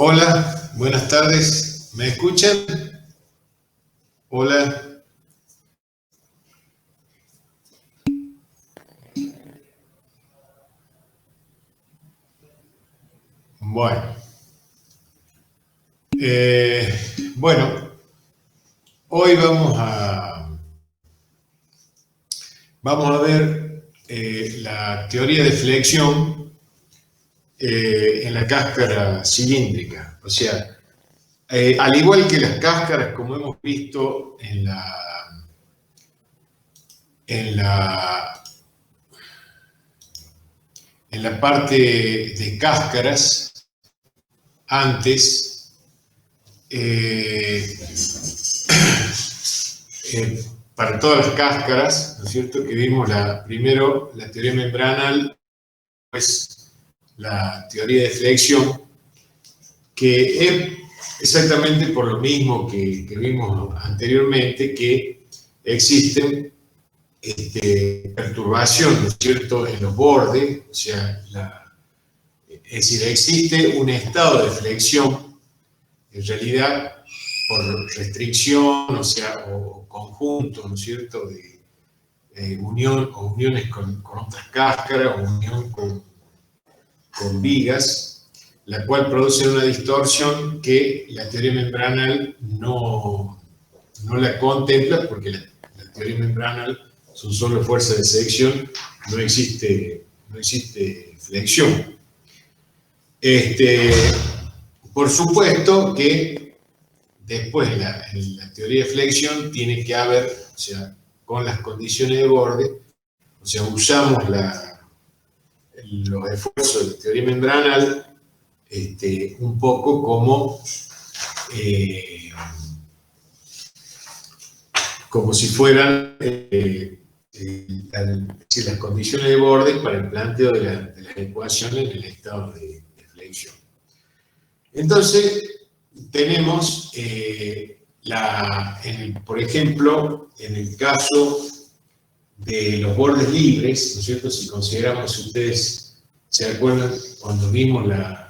Hola, buenas tardes. ¿Me escuchan? Hola. Bueno. Bueno, hoy vamos a ver la teoría de flexión en la cáscara cilíndrica. O sea, al igual que las cáscaras, como hemos visto en la, en la parte de cáscaras, antes, para todas las cáscaras, ¿no es cierto? Que vimos primero la teoría membranal, pues la teoría de flexión, que es exactamente por lo mismo que vimos anteriormente, que existen perturbación, ¿no es cierto?, en los bordes, o sea, es decir, existe un estado de flexión, en realidad, por restricción, o sea, o conjunto, ¿no es cierto?, de unión o uniones con otras cáscaras, o unión con vigas, la cual produce una distorsión que la teoría membranal no la contempla, porque la teoría membranal son solo fuerzas de sección, no existe flexión. Por supuesto que después en la teoría de flexión tiene que haber, o sea, con las condiciones de borde, o sea, usamos los esfuerzos de la teoría membranal un poco como si fueran las condiciones de borde para el planteo de las ecuaciones en el estado de flexión. Entonces, tenemos, por ejemplo, en el caso de los bordes libres, ¿no es cierto? Si consideramos, si ustedes se acuerdan, cuando vimos la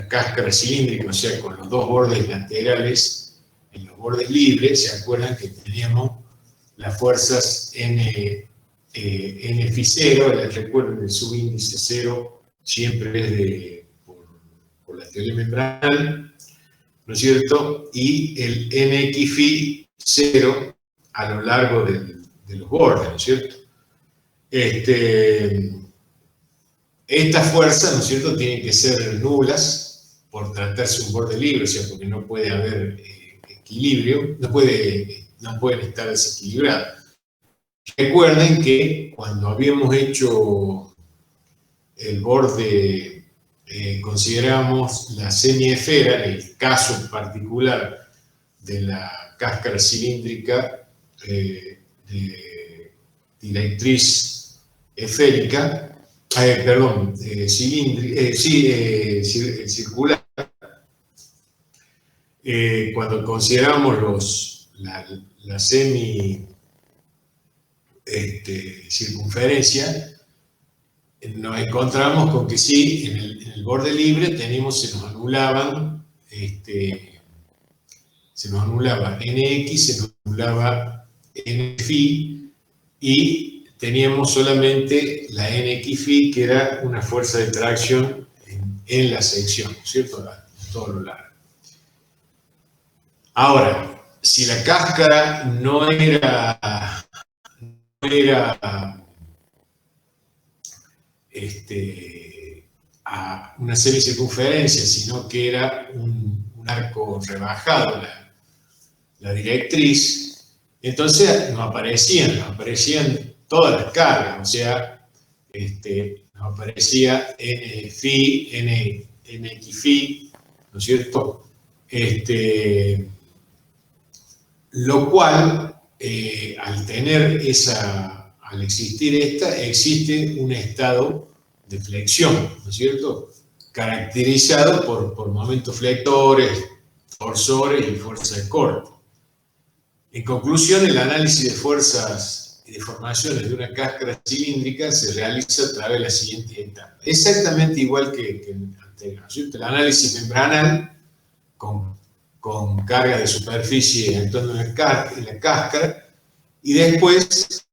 cáscara cilíndrica, o sea, con los dos bordes laterales en los bordes libres, se acuerdan que teníamos las fuerzas N phi 0, les recuerden el subíndice 0 siempre es por la teoría membranal, ¿no es cierto? Y el NX phi 0 a lo largo de los bordes, ¿no es cierto? Estas fuerzas, ¿no es cierto?, tienen que ser nulas por tratarse de un borde libre, o sea, porque no puede haber equilibrio, no pueden estar desequilibradas. Recuerden que cuando habíamos hecho el borde, consideramos la semiesfera, en el caso particular de la cáscara cilíndrica de directriz esférica, circular. Cuando consideramos la semi circunferencia, nos encontramos con que sí, en el borde libre se nos anulaba NX, se nos anulaba NFi, y teníamos solamente la NX phi, que era una fuerza de tracción en la sección, ¿cierto? En todo lo largo. Ahora, si la cáscara no era a una semicircunferencia, sino que era un arco rebajado, la directriz, entonces nos aparecían todas las cargas, o sea, nos aparecía N phi, NX phi, ¿no es cierto? Lo cual, al existir existe un estado de flexión, ¿no es cierto?, caracterizado por momentos flectores, torsores y fuerza de corte. En conclusión, el análisis de fuerzas y deformaciones de una cáscara cilíndrica se realiza a través de la siguiente etapa. Exactamente igual que anterior, ¿no es cierto? El análisis membranal, con carga de superficie actuando en la cáscara, y después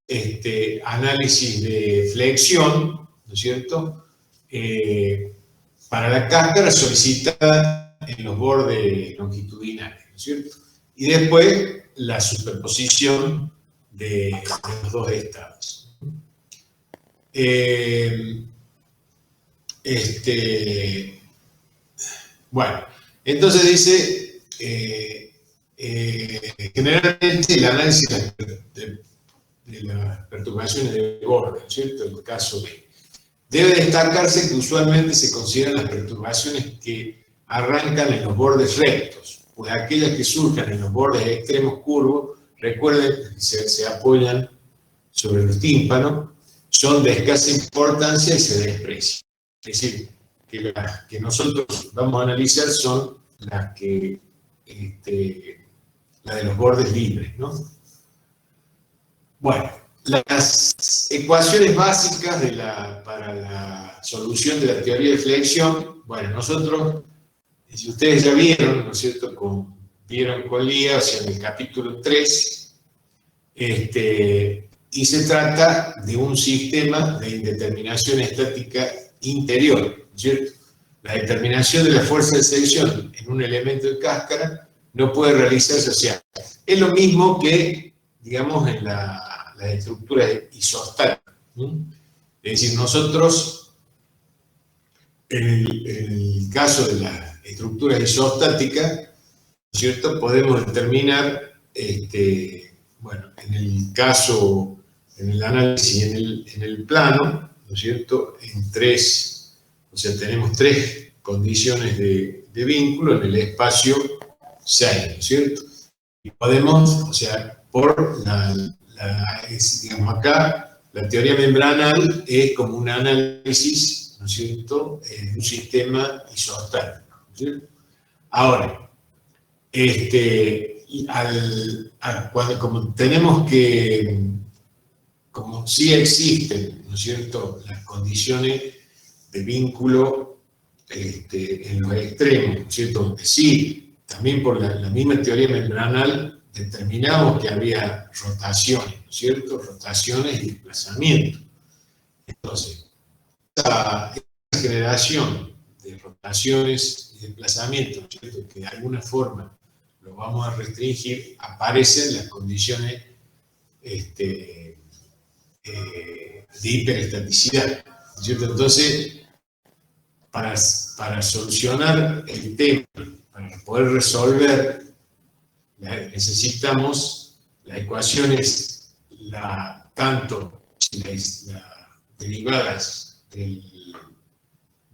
análisis de flexión, ¿no es cierto?, para la cáscara solicitada en los bordes longitudinales, ¿no es cierto? Y después la superposición de los dos estados. Bueno, entonces dice, generalmente el análisis de las perturbaciones de borde, ¿no es cierto?, el caso B, debe destacarse que usualmente se consideran las perturbaciones que arrancan en los bordes rectos, pues aquellas que surjan en los bordes extremos curvos, recuerden que se apoyan sobre los tímpanos, son de escasa importancia y se desprecian. Es decir, que las que nosotros vamos a analizar son las que, la de los bordes libres, ¿no? Bueno, las ecuaciones básicas para la solución de la teoría de flexión, bueno, nosotros, si ustedes ya vieron, ¿no es cierto?, vieron con Lía, o sea, en el capítulo 3, y se trata de un sistema de indeterminación estática interior, ¿no es cierto? La determinación de la fuerza de sección en un elemento de cáscara no puede realizarse, o sea, es lo mismo que, digamos, en las estructuras isostáticas. Es decir, nosotros, en el caso de las estructuras isostáticas, ¿no es cierto?, podemos determinar, bueno, en el caso, en el análisis en el plano, ¿no es cierto?, o sea, tenemos tres condiciones de vínculo en el espacio 6, ¿no es cierto? Y podemos, o sea, digamos acá, la teoría membranal es como un análisis, ¿no es cierto?, de un sistema isostático, ¿no es cierto? Ahora, como tenemos que, como sí existen, ¿no es cierto?, las condiciones de vínculo en los extremos, ¿no es cierto?, donde sí, también por la misma teoría membranal, determinamos que había rotaciones, ¿no es cierto?, rotaciones y desplazamientos. Entonces, esa generación de rotaciones y desplazamientos, ¿no es cierto?, que de alguna forma lo vamos a restringir, aparecen las condiciones de hiperestaticidad, ¿no es cierto? Entonces, para solucionar el tema, para poder resolver, necesitamos las ecuaciones, tanto las derivadas de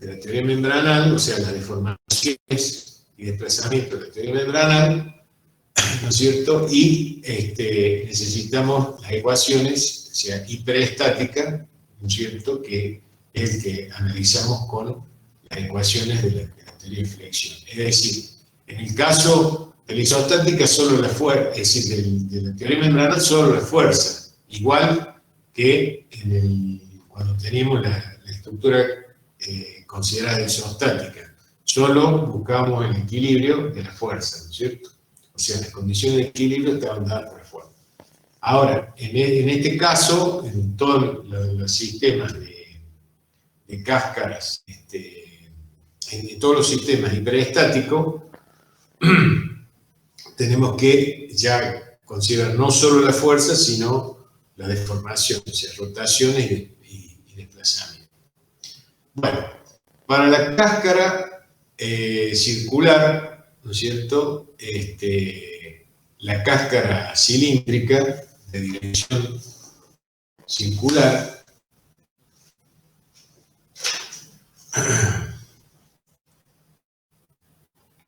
la teoría membranal, o sea, las deformaciones y desplazamientos de la teoría membranal, ¿no es cierto? Y necesitamos las ecuaciones, o sea, hiperestáticas, ¿no es cierto?, que es el que analizamos con las ecuaciones de la teoría de flexión. Es decir, en el caso de la isostática, solo la fuerza, es decir, de la teoría membranal, solo la fuerza, igual que cuando teníamos la estructura considerada isostática. Solo buscamos el equilibrio de la fuerza, ¿no es cierto? O sea, las condiciones de equilibrio estaban dadas por la fuerza. Ahora, en este caso, en todos los sistemas de cáscaras, en todos los sistemas hiperestáticos, tenemos que ya considerar no solo la fuerza, sino la deformación, o sea, rotaciones y desplazamiento. Bueno, para la cáscara circular, ¿no es cierto?, la cáscara cilíndrica de dirección circular,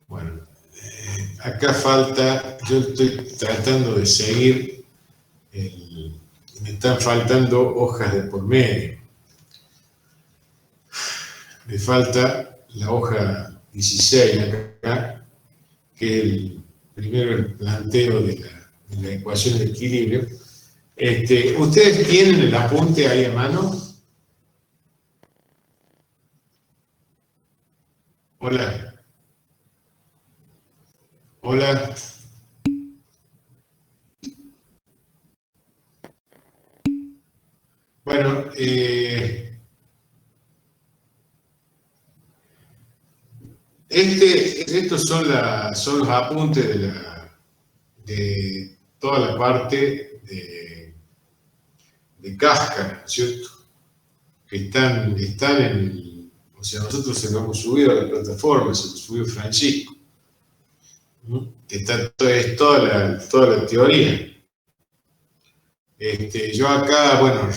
bueno, acá falta, yo estoy tratando de seguir, me están faltando hojas de por medio. Me falta la hoja 16 acá, que es primero el planteo de la ecuación de equilibrio. ¿Ustedes tienen el apunte ahí a mano? Hola. Hola. Bueno, estos son los apuntes de toda la parte de cáscara, ¿no es cierto? Que están en el... O sea, nosotros se lo hemos subido a la plataforma, se lo subió Francisco. Que está toda la teoría. Yo acá, bueno,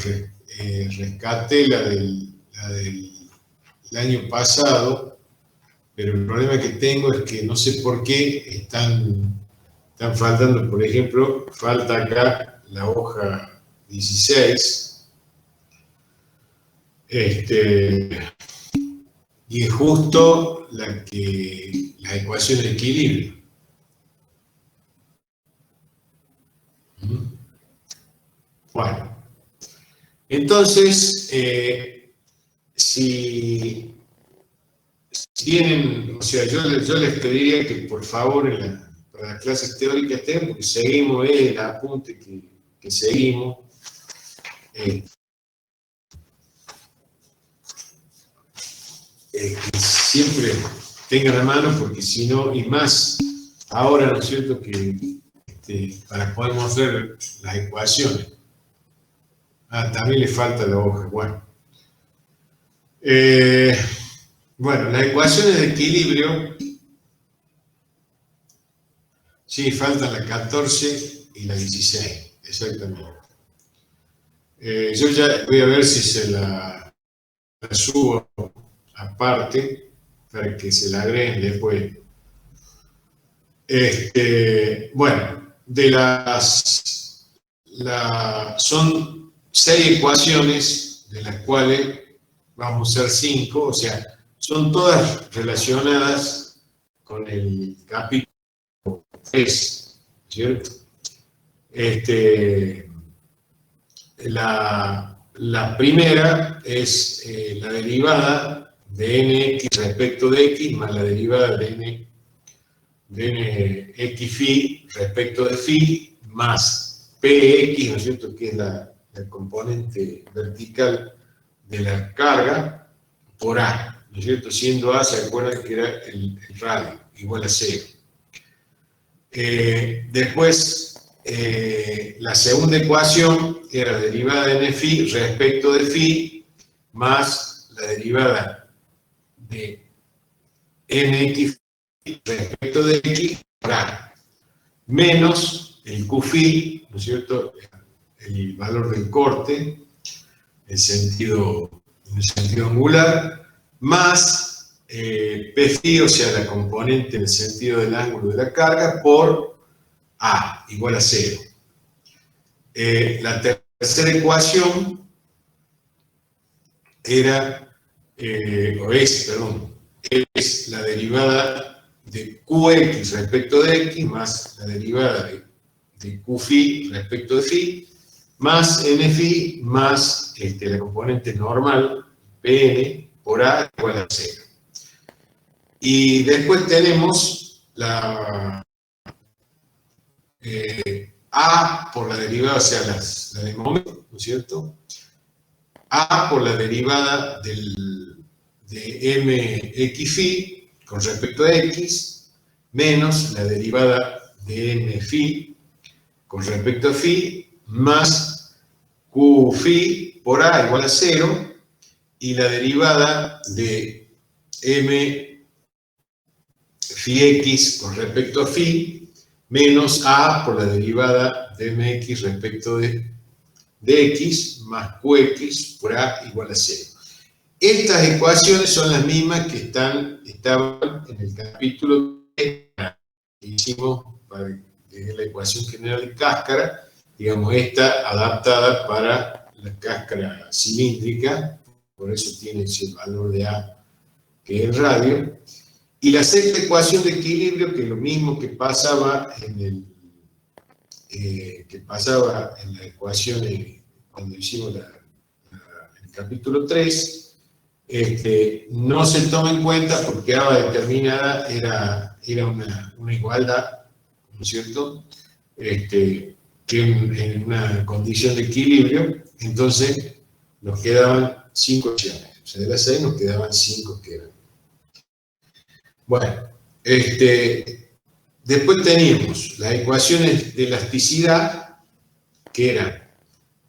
rescaté la del año pasado, pero el problema que tengo es que no sé por qué están faltando, por ejemplo, falta acá la hoja 16, y es justo la ecuación de equilibrio. Bueno, entonces, si tienen, o sea, yo les pediría que por favor para las clases teóricas estén, porque seguimos el apunte que seguimos. Que siempre tengan a mano, porque si no, y más ahora, ¿no es cierto?, que para poder mostrar las ecuaciones. También le falta la hoja, bueno. Bueno, las ecuaciones de equilibrio, sí, faltan la 14 y la 16, exactamente. Yo ya voy a ver si se la subo aparte, para que se la agreguen después. Bueno, son 6 ecuaciones, de las cuales vamos a usar 5, o sea, son todas relacionadas con el capítulo 3, ¿cierto? La primera es la derivada de nx respecto de x más la derivada de nx phi respecto de phi más px, ¿no es cierto?, que es la componente vertical de la carga, por A, ¿no es cierto? Siendo A, ¿se acuerdan que era el radio, igual a 0? Después, la segunda ecuación era la derivada de n phi respecto de phi más la derivada de nx respecto de x por A, menos el q phi, ¿no es cierto?, el valor del corte, en el sentido angular, más p phi, o sea, la componente en el sentido del ángulo de la carga, por A, igual a 0. La tercera ecuación era, es la derivada de qx respecto de x más la derivada de q phi respecto de phi, más n phi más la componente normal, Pn, por A igual a 0. Y después tenemos la A por la derivada, o sea, la de momento, ¿no es cierto? A por la derivada de mx phi con respecto a x, menos la derivada de m phi con respecto a phi, más q phi por A igual a 0, y la derivada de m phi x con respecto a phi, menos A por la derivada de mx respecto de x, más qx por A igual a 0. Estas ecuaciones son las mismas que estaban en el capítulo 3 que hicimos de la ecuación general de cáscara, digamos, esta adaptada para la cáscara cilíndrica, por eso tiene ese valor de A que es el radio. Y la sexta ecuación de equilibrio, que es lo mismo que pasaba en la ecuación cuando hicimos el capítulo 3, no se toma en cuenta porque A determinada era una igualdad, ¿no es cierto? Que en una condición de equilibrio, entonces nos quedaban 5 ecuaciones. O sea, de las 6 nos quedaban 5 que eran. Bueno, después teníamos las ecuaciones de elasticidad, que eran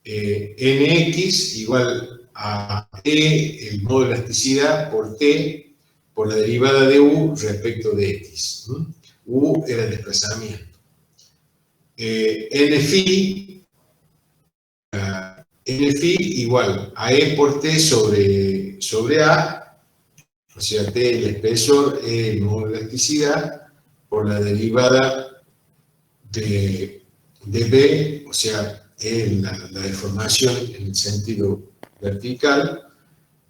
nx igual a E, el modo de elasticidad, por T, por la derivada de U respecto de X. U era el desplazamiento. N phi igual a E por T sobre A, o sea, T el espesor, E el modo de elasticidad, por la derivada de B, o sea, la deformación en el sentido vertical,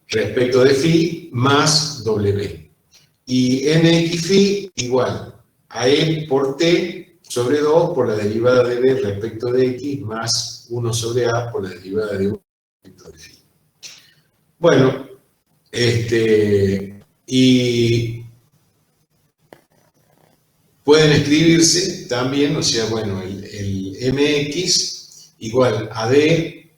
respecto de phi más W. Y nx phi igual a E por T sobre 2 por la derivada de B respecto de X más 1 sobre A por la derivada de 1 respecto de phi. Bueno, y pueden escribirse también, o sea, bueno, el mx igual a D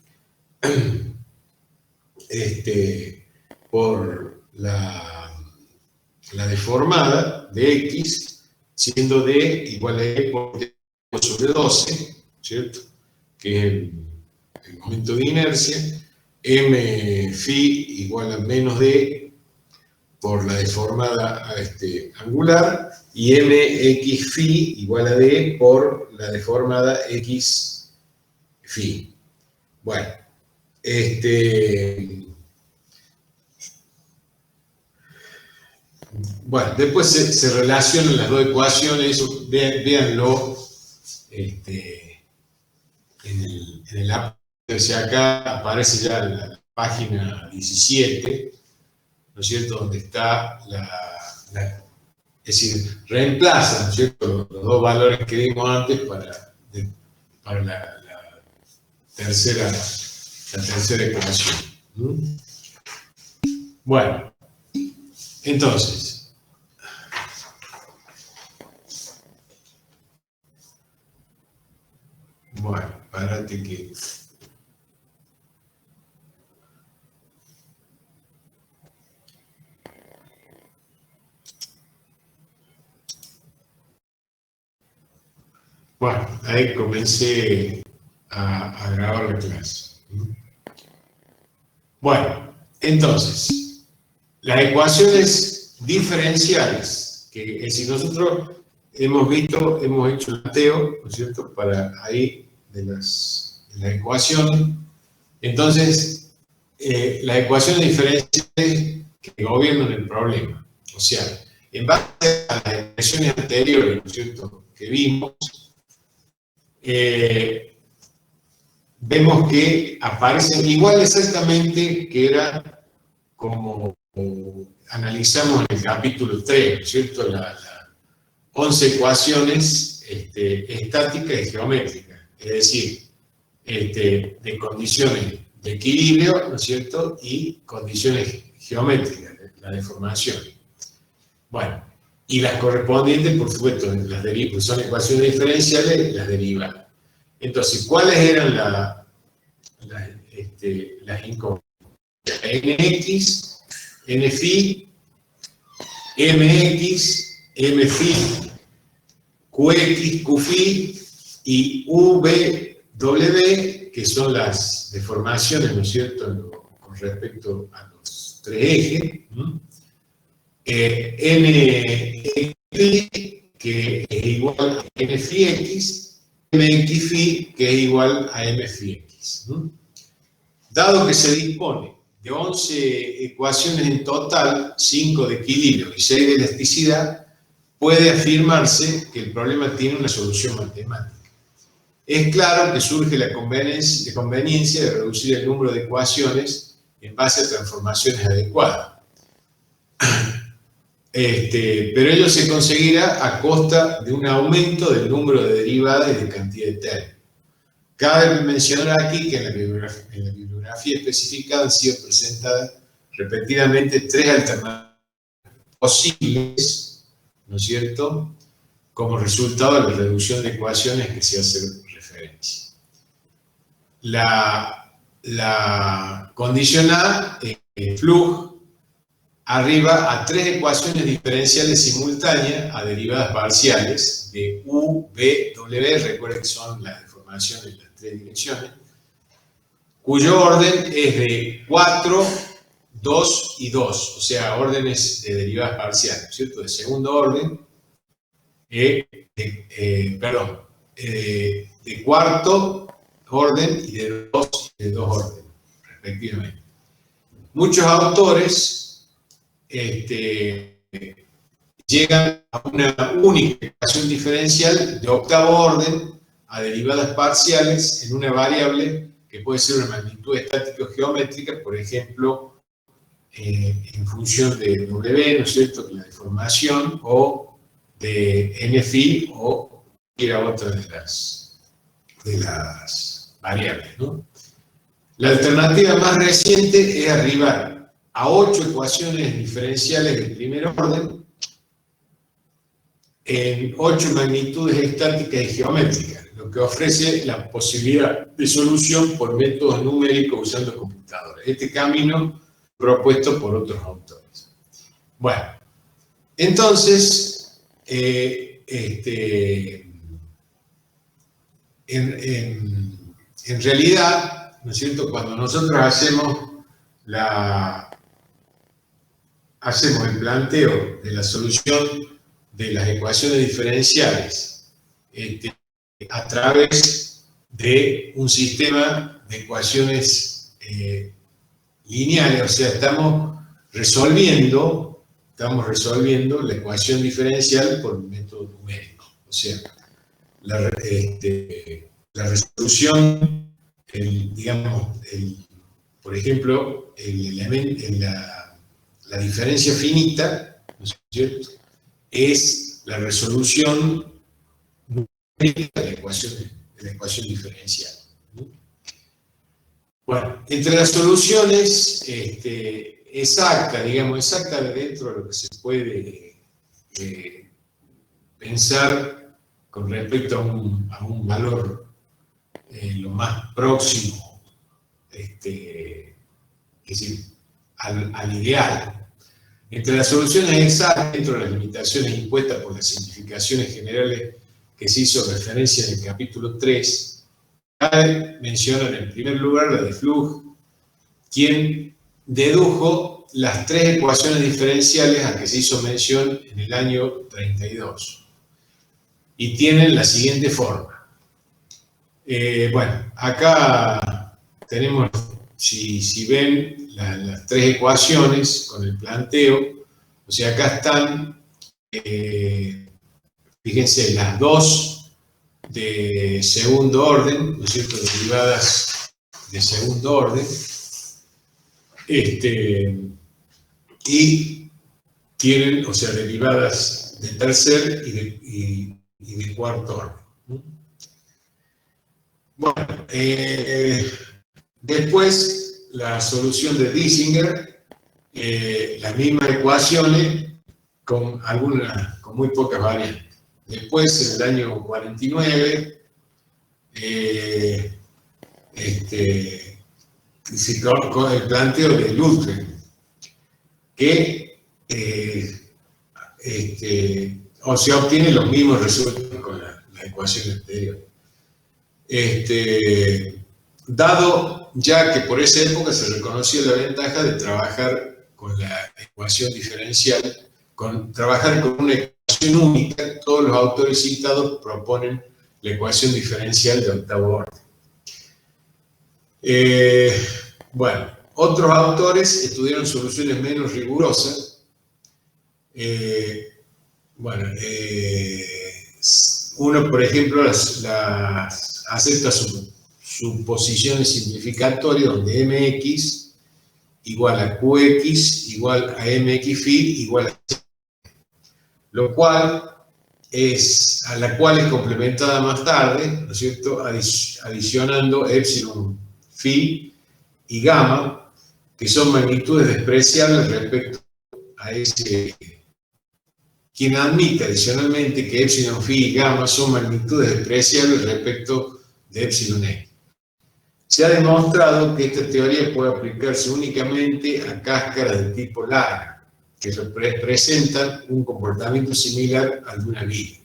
por la deformada de X, siendo D igual a E por D sobre 12, ¿cierto? Que es el momento de inercia, m phi igual a menos D por la deformada angular, y mx phi igual a D por la deformada x phi. Bueno, bueno, después se relacionan las dos ecuaciones, véanlo en el apéndice. Acá aparece ya la página 17, ¿no es cierto?, donde está es decir, reemplazan, ¿no es cierto?, los dos valores que dimos antes para la tercera ecuación. Bueno, entonces, bueno, párate que... Bueno, ahí comencé a grabar la clase. Bueno, entonces, las ecuaciones diferenciales, que si nosotros hemos hecho el planteo, ¿no es cierto?, para ahí de la ecuación, entonces, las ecuaciones diferenciales que gobiernan el problema, o sea, en base a las expresiones anteriores, ¿no es cierto?, que vimos, vemos que aparecen igual exactamente que era como analizamos en el capítulo 3, ¿no es cierto?, las 11 ecuaciones estáticas y geométricas, es decir, de condiciones de equilibrio, ¿no es cierto?, y condiciones geométricas, la deformación. Bueno, y las correspondientes, por supuesto, pues son ecuaciones diferenciales, las derivadas. Entonces, ¿cuáles eran las incógnitas? Nx, Nφ, Mx, Mφ, Qx, Qφ y VW, que son las deformaciones, ¿no es cierto?, con respecto a los tres ejes. Nx, que es igual a Nφx, Mxφ, que es igual a Mφx. Dado que se dispone de 11 ecuaciones en total, 5 de equilibrio y 6 de elasticidad, puede afirmarse que el problema tiene una solución matemática. Es claro que surge la conveniencia de reducir el número de ecuaciones en base a transformaciones adecuadas. Pero ello se conseguirá a costa de un aumento del número de derivadas y de cantidad de términos. Cabe mencionar aquí que en la bibliografía especificada han sido presentadas repetidamente 3 alternativas posibles, ¿no es cierto?, como resultado de la reducción de ecuaciones que se hace referencia. La condición A, Flug, arriba a tres ecuaciones diferenciales simultáneas a derivadas parciales de U, B, W, recuerden que son las deformaciones en las tres direcciones, cuyo orden es de 4, 2 y 2, o sea, órdenes de derivadas parciales, ¿cierto? De segundo orden, de cuarto orden y de dos órdenes, respectivamente. Muchos autores llegan a una única ecuación diferencial de octavo orden a derivadas parciales en una variable que puede ser una magnitud estática geométrica, por ejemplo, en función de W, ¿no es cierto?, la deformación, o de NFI o cualquier otra de las variables, ¿no? La alternativa más reciente es arribar a 8 ecuaciones diferenciales de primer orden en 8 magnitudes estáticas y geométricas, lo que ofrece la posibilidad de solución por métodos numéricos usando computadoras. Este camino propuesto por otros autores. Bueno, entonces, en realidad, ¿no es cierto?, cuando nosotros hacemos el planteo de la solución de las ecuaciones diferenciales a través de un sistema de ecuaciones lineales, o sea, estamos resolviendo la ecuación diferencial por un método numérico. O sea, la resolución, por ejemplo, la diferencia finita, ¿no es cierto?, es la resolución numérica de la ecuación diferencial, ¿no? Bueno, entre las soluciones exacta dentro de lo que se puede pensar con respecto a un valor lo más próximo, es decir, al ideal. Entre las soluciones exactas, dentro de las limitaciones impuestas por las simplificaciones generales que se hizo referencia en el capítulo 3, cabe mencionar en primer lugar la de Flug, quien dedujo las tres ecuaciones diferenciales a que se hizo mención en el año 32. Y tienen la siguiente forma. Bueno, acá tenemos, si ven, las tres ecuaciones con el planteo. O sea, acá están, fíjense, las dos de segundo orden, ¿no es cierto?, derivadas de segundo orden. Y tienen, o sea, derivadas de tercer y de cuarto orden. Bueno, después la solución de Disinger, las mismas ecuaciones con muy pocas variantes. Después, en el año 49, con el planteo de Ludwig, que o se obtienen los mismos resultados con la ecuación anterior. Dado ya que por esa época se reconoció la ventaja de trabajar con la ecuación diferencial, trabajar con una ecuación única, todos los autores citados proponen la ecuación diferencial de octavo orden. Bueno, otros autores estudiaron soluciones menos rigurosas. Uno, por ejemplo, acepta suposiciones simplificatorias donde mx igual a qx igual a mx phi igual a c, a la cual es complementada más tarde, ¿no es cierto?, adicionando epsilon phi y gamma, que son magnitudes despreciables respecto a ese quien admite adicionalmente que epsilon phi y gamma son magnitudes despreciables respecto de epsilon x. Se ha demostrado que esta teoría puede aplicarse únicamente a cáscaras de tipo larga, que representan un comportamiento similar al de una viga.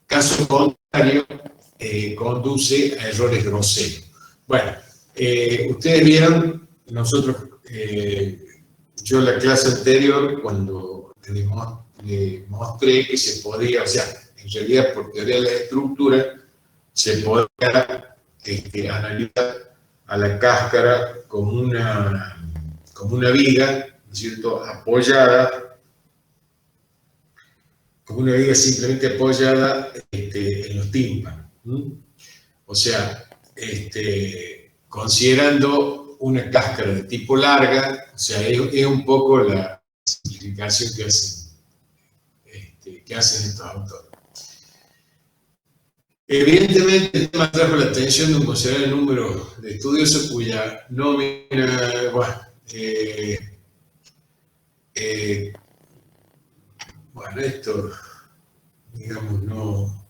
Caso contrario, conduce a errores groseros. Bueno, ustedes vieron, yo en la clase anterior, cuando le mostré que se podía, o sea, en realidad por teoría de la estructura, se podía analizar a la cáscara como una viga, ¿no es cierto?, apoyada, como una viga simplemente apoyada en los tímpanos. O sea, considerando una cáscara de tipo larga, o sea, es un poco la simplificación que hacen estos autores. Evidentemente, el tema trajo la atención de un considerable número de estudiosos cuya nómina, bueno, esto, digamos, no.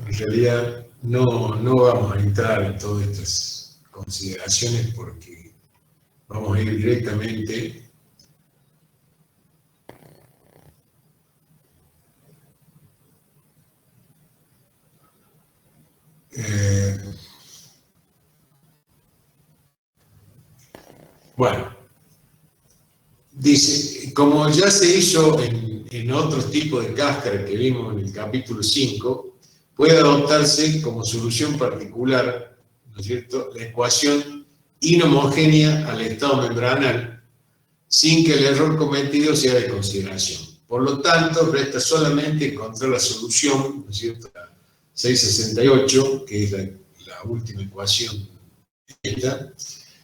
En realidad, no vamos a entrar en todas estas consideraciones porque vamos a ir directamente bueno, dice, como ya se hizo en otros tipos de cáscara que vimos en el capítulo 5, puede adoptarse como solución particular, ¿no es cierto?, la ecuación inhomogénea al estado membranal, sin que el error cometido sea de consideración. Por lo tanto, resta solamente encontrar la solución, ¿no es cierto?, la 668, que es la última ecuación esta,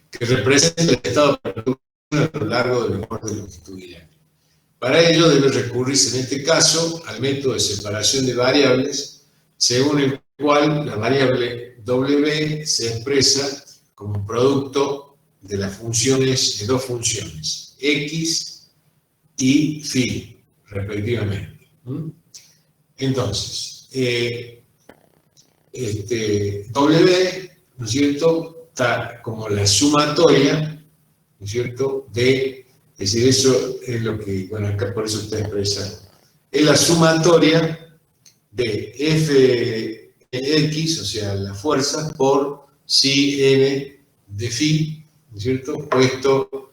que representa el estado de producción a lo largo del borde longitudinal. Para ello debe recurrirse en este caso al método de separación de variables, según el cual la variable W se expresa como producto de las funciones, de dos funciones, X y phi, respectivamente. Entonces, W, ¿no es cierto?, está como la sumatoria, ¿no es cierto?, es decir, eso es lo que, bueno, acá por eso está expresado. Es la sumatoria de Fx, o sea, la fuerza, por psi n de phi, ¿no es cierto?, puesto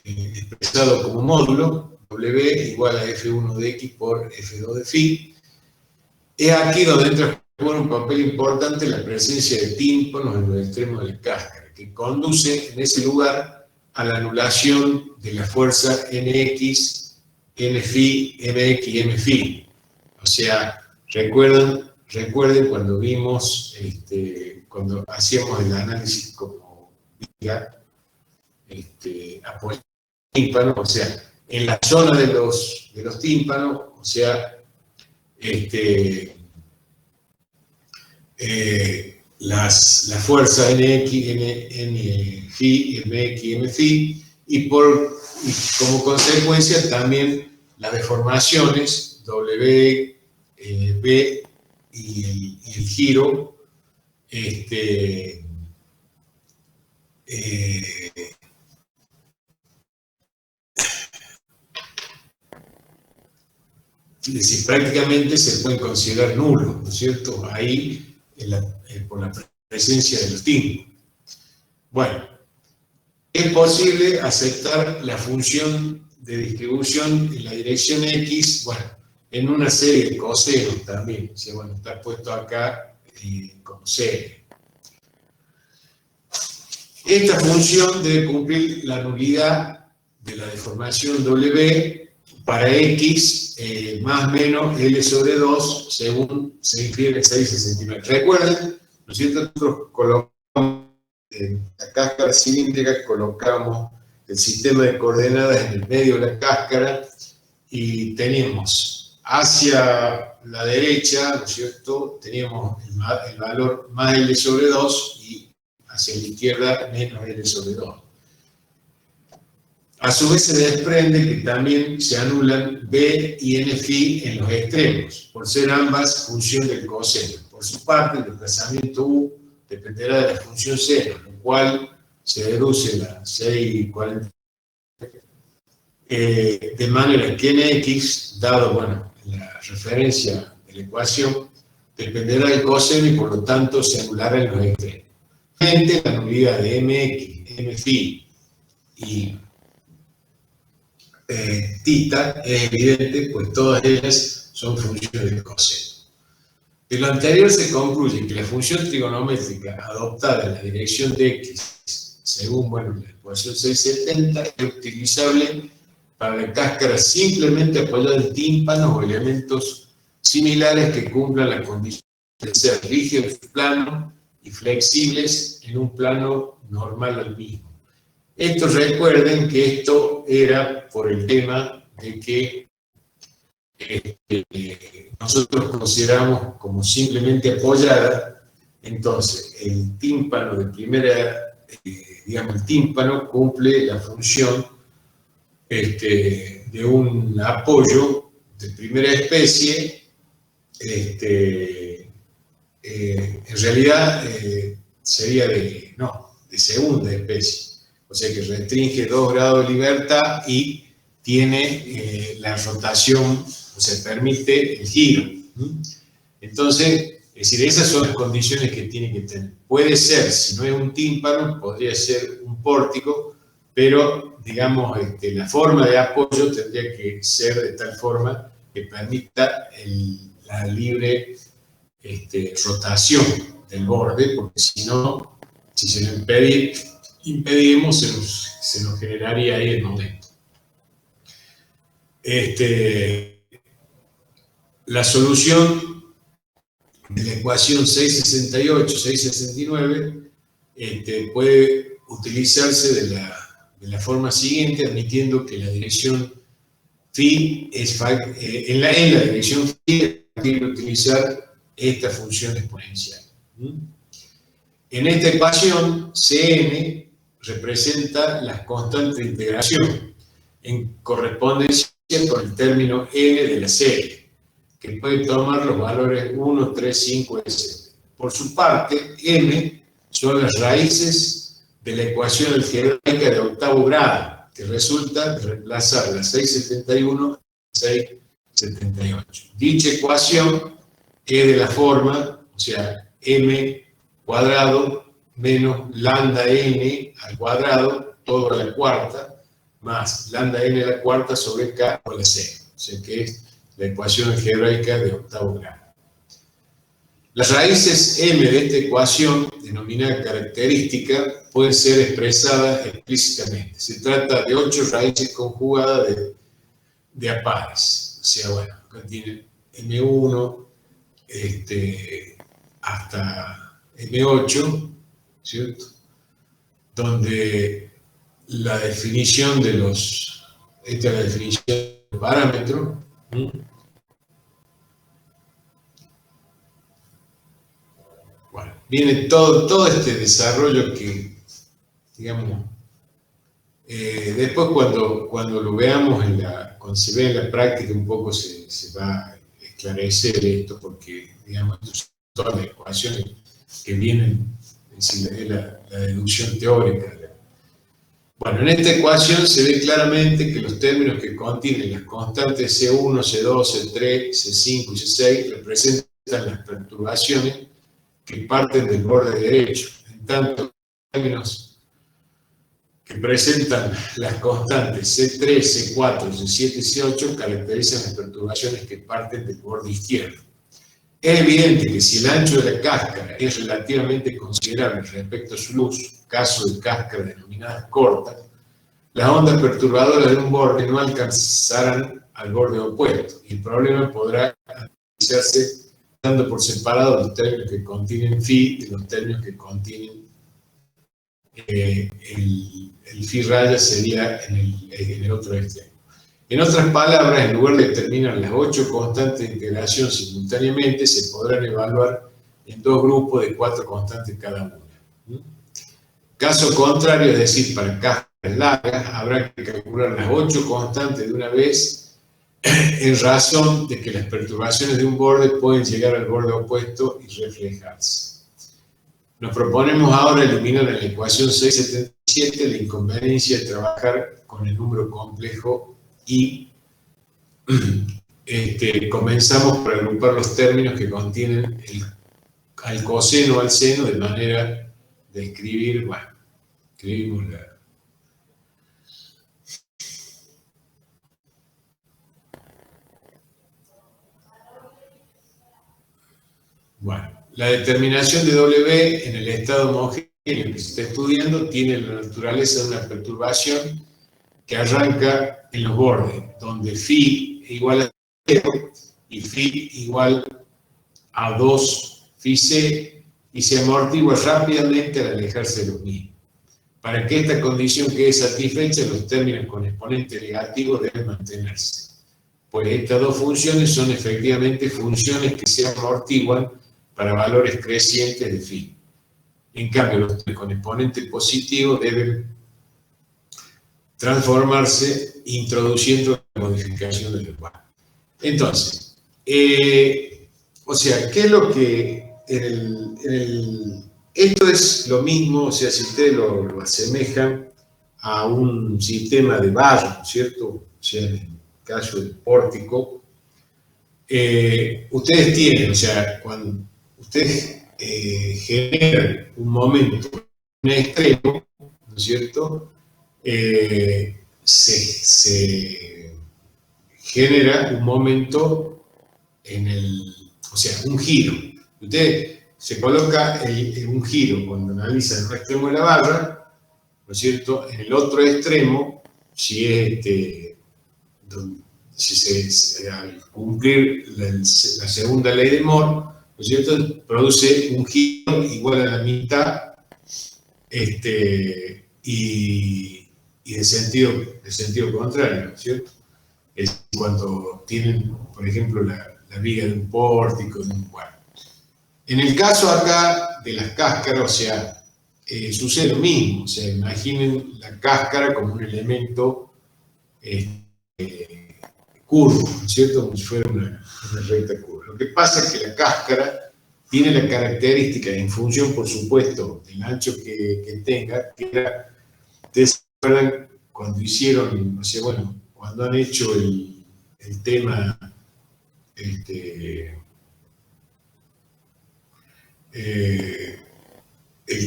expresado como módulo, W igual a F1 de X por F2 de phi. Es aquí donde entra a jugar un papel importante la presencia de tímpanos en los extremos de la cáscara, que conduce en ese lugar a la anulación de la fuerza Nx, Nφ, Mx y Mφ. O sea, recuerden cuando vimos, cuando hacíamos el análisis como viga, apoyado tímpanos, o sea, en la zona de los tímpanos, o sea, la fuerza Nx, Nφ, Mx y Mφ, y como consecuencia también las deformaciones W, B y el giro, es decir, prácticamente se pueden considerar nulos, ¿no es cierto?, ahí por la presencia de los tímpanos. Bueno, es posible aceptar la función de distribución en la dirección X, bueno, en una serie de cosenos también, o sea, bueno, está puesto acá como serie. Esta función debe cumplir la nulidad de la deformación W para X más o menos L sobre 2, según se infiere 6 centímetros. Recuerden, ¿no es cierto?, nosotros colocamos en la cáscara cilíndrica, colocamos el sistema de coordenadas en el medio de la cáscara y teníamos hacia la derecha, ¿no es cierto?, teníamos el valor más L sobre 2 y hacia la izquierda menos L sobre 2. A su vez se desprende que también se anulan B y N phi en los extremos, por ser ambas función del coseno. Por su parte, el desplazamiento U dependerá de la función seno, lo cual se deduce la 6,40. De manera que Nx, dado la referencia de la ecuación, dependerá del coseno y por lo tanto se anulará en los extremos. Finalmente, la nulidad de Mx, M phi y θ es evidente, pues todas ellas son funciones del coseno. De lo anterior se concluye que la función trigonométrica adoptada en la dirección de x, según la ecuación 670, es utilizable para la cáscara simplemente apoyada en tímpanos o elementos similares que cumplan la condición de ser rígidos, planos y flexibles en un plano normal al mismo. Recuerden que esto era por el tema de que nosotros consideramos como simplemente apoyada. Entonces, el tímpano de primera, el tímpano cumple la función de un apoyo de primera especie, en realidad sería de segunda especie. O sea que restringe 2 grados de libertad y tiene la rotación, o sea, permite el giro. Entonces, es decir, esas son las condiciones que tiene que tener. Puede ser, si no es un tímpano, podría ser un pórtico, pero, digamos, la forma de apoyo tendría que ser de tal forma que permita la libre rotación del borde, porque si no, si se lo impedimos, se nos generaría ahí el momento. La solución de la ecuación 668-669 puede utilizarse de la forma siguiente, admitiendo que la dirección phi es en la dirección phi tiene que utilizar esta función exponencial. En esta ecuación, Cn representa las constantes de integración en correspondencia con el término n de la serie, que puede tomar los valores 1, 3, 5, etc. Por su parte, m son las raíces de la ecuación algebraica de octavo grado, que resulta de reemplazar la 671 a 678. Dicha ecuación es de la forma, o sea, m cuadrado menos lambda n al cuadrado, todo a la cuarta, más lambda n a la cuarta sobre k a la c. O sea que es la ecuación algebraica de octavo grado. Las raíces m de esta ecuación, denominada característica, pueden ser expresadas explícitamente. Se trata de 8 raíces conjugadas de a pares. O sea, acá tienen m1 hasta m8, ¿cierto? Donde la definición de esta es la definición de parámetros. Bueno, viene todo este desarrollo que, digamos, después cuando lo veamos, cuando se ve en la práctica un poco se va a esclarecer esto, porque, digamos, estas son todas las ecuaciones que vienen, es decir, la deducción teórica. Bueno, en esta ecuación se ve claramente que los términos que contienen las constantes C1, C2, C3, C5 y C6 representan las perturbaciones que parten del borde derecho. En tanto, los términos que presentan las constantes C3, C4, C7 y C8 caracterizan las perturbaciones que parten del borde izquierdo. Es evidente que si el ancho de la cáscara es relativamente considerable respecto a su luz, caso de cáscaras denominadas cortas, las ondas perturbadoras de un borde no alcanzarán al borde opuesto, y el problema podrá analizarse dando por separado los términos que contienen phi de los términos que contienen el phi raya sería en el otro extremo. En otras palabras, en lugar de determinar las 8 constantes de integración simultáneamente, se podrán evaluar en 2 grupos de 4 constantes cada una. Caso contrario, es decir, para cáscaras largas, habrá que calcular las 8 constantes de una vez, en razón de que las perturbaciones de un borde pueden llegar al borde opuesto y reflejarse. Nos proponemos ahora eliminar en la ecuación 677 la inconveniencia de trabajar con el número complejo y comenzamos por agrupar los términos que contienen al coseno o al seno de manera de escribir, bueno, escribimos la... Bueno, la determinación de W en el estado homogéneo que se está estudiando tiene la naturaleza de una perturbación que arranca en los bordes, donde phi igual a 0 y phi igual a 2 phi c, y se amortigua rápidamente al alejarse de los mismos. Para que esta condición quede satisfecha, los términos con exponente negativo deben mantenerse, pues estas dos funciones son efectivamente funciones que se amortiguan para valores crecientes de phi. En cambio, los con exponente positivo deben transformarse introduciendo la modificación del lenguaje. Entonces, o sea, ¿qué es lo que esto es lo mismo? O sea, si ustedes lo asemejan a un sistema de barro, ¿cierto? O sea, en el caso del pórtico, ustedes tienen, o sea, cuando ustedes generan un momento en un extremo, ¿no es cierto? Se genera un momento o sea, un giro. Usted se coloca un giro cuando analiza el extremo de la barra, ¿no es cierto? En el otro extremo, si es al cumplir la segunda ley de Moore, ¿no es cierto?, produce un giro igual a la mitad, y de sentido contrario, ¿no es cierto? Es cuando tienen, por ejemplo, la viga de un pórtico, de un bueno. En el caso acá de las cáscaras, o sea, sucede lo mismo, o sea, imaginen la cáscara como un elemento curvo, ¿no es cierto? Como si fuera una recta curva. Lo que pasa es que la cáscara tiene la característica, en función, por supuesto, del ancho que tenga, que era, ustedes se acuerdan cuando hicieron, o sea, bueno, cuando han hecho el tema, el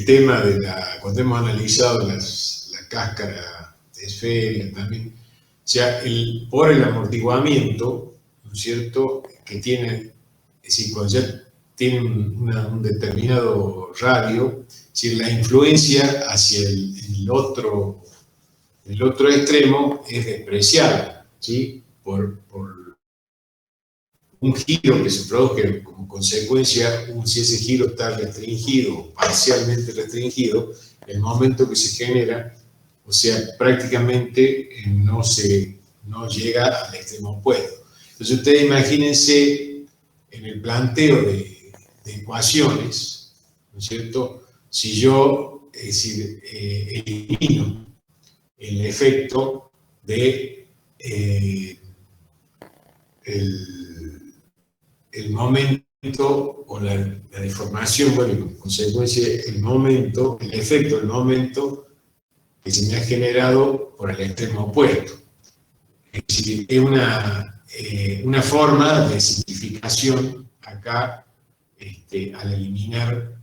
tema de cuando hemos analizado la cáscara esférica también, o sea, por el amortiguamiento, ¿no es cierto?, que tiene, es decir, cuando ya tiene un determinado radio, es decir, la influencia hacia el otro extremo es despreciable, ¿sí?, por un giro que se produzca como consecuencia, si ese giro está restringido, parcialmente restringido, el momento que se genera, o sea, prácticamente no llega al extremo opuesto. Entonces, ustedes imagínense en el planteo de ecuaciones, ¿no es cierto? Si yo, es decir, elimino el efecto de el momento o la deformación, bueno, y con consecuencia el efecto del momento que se me ha generado por el extremo opuesto. Es decir, es una forma de simplificación acá, al eliminar,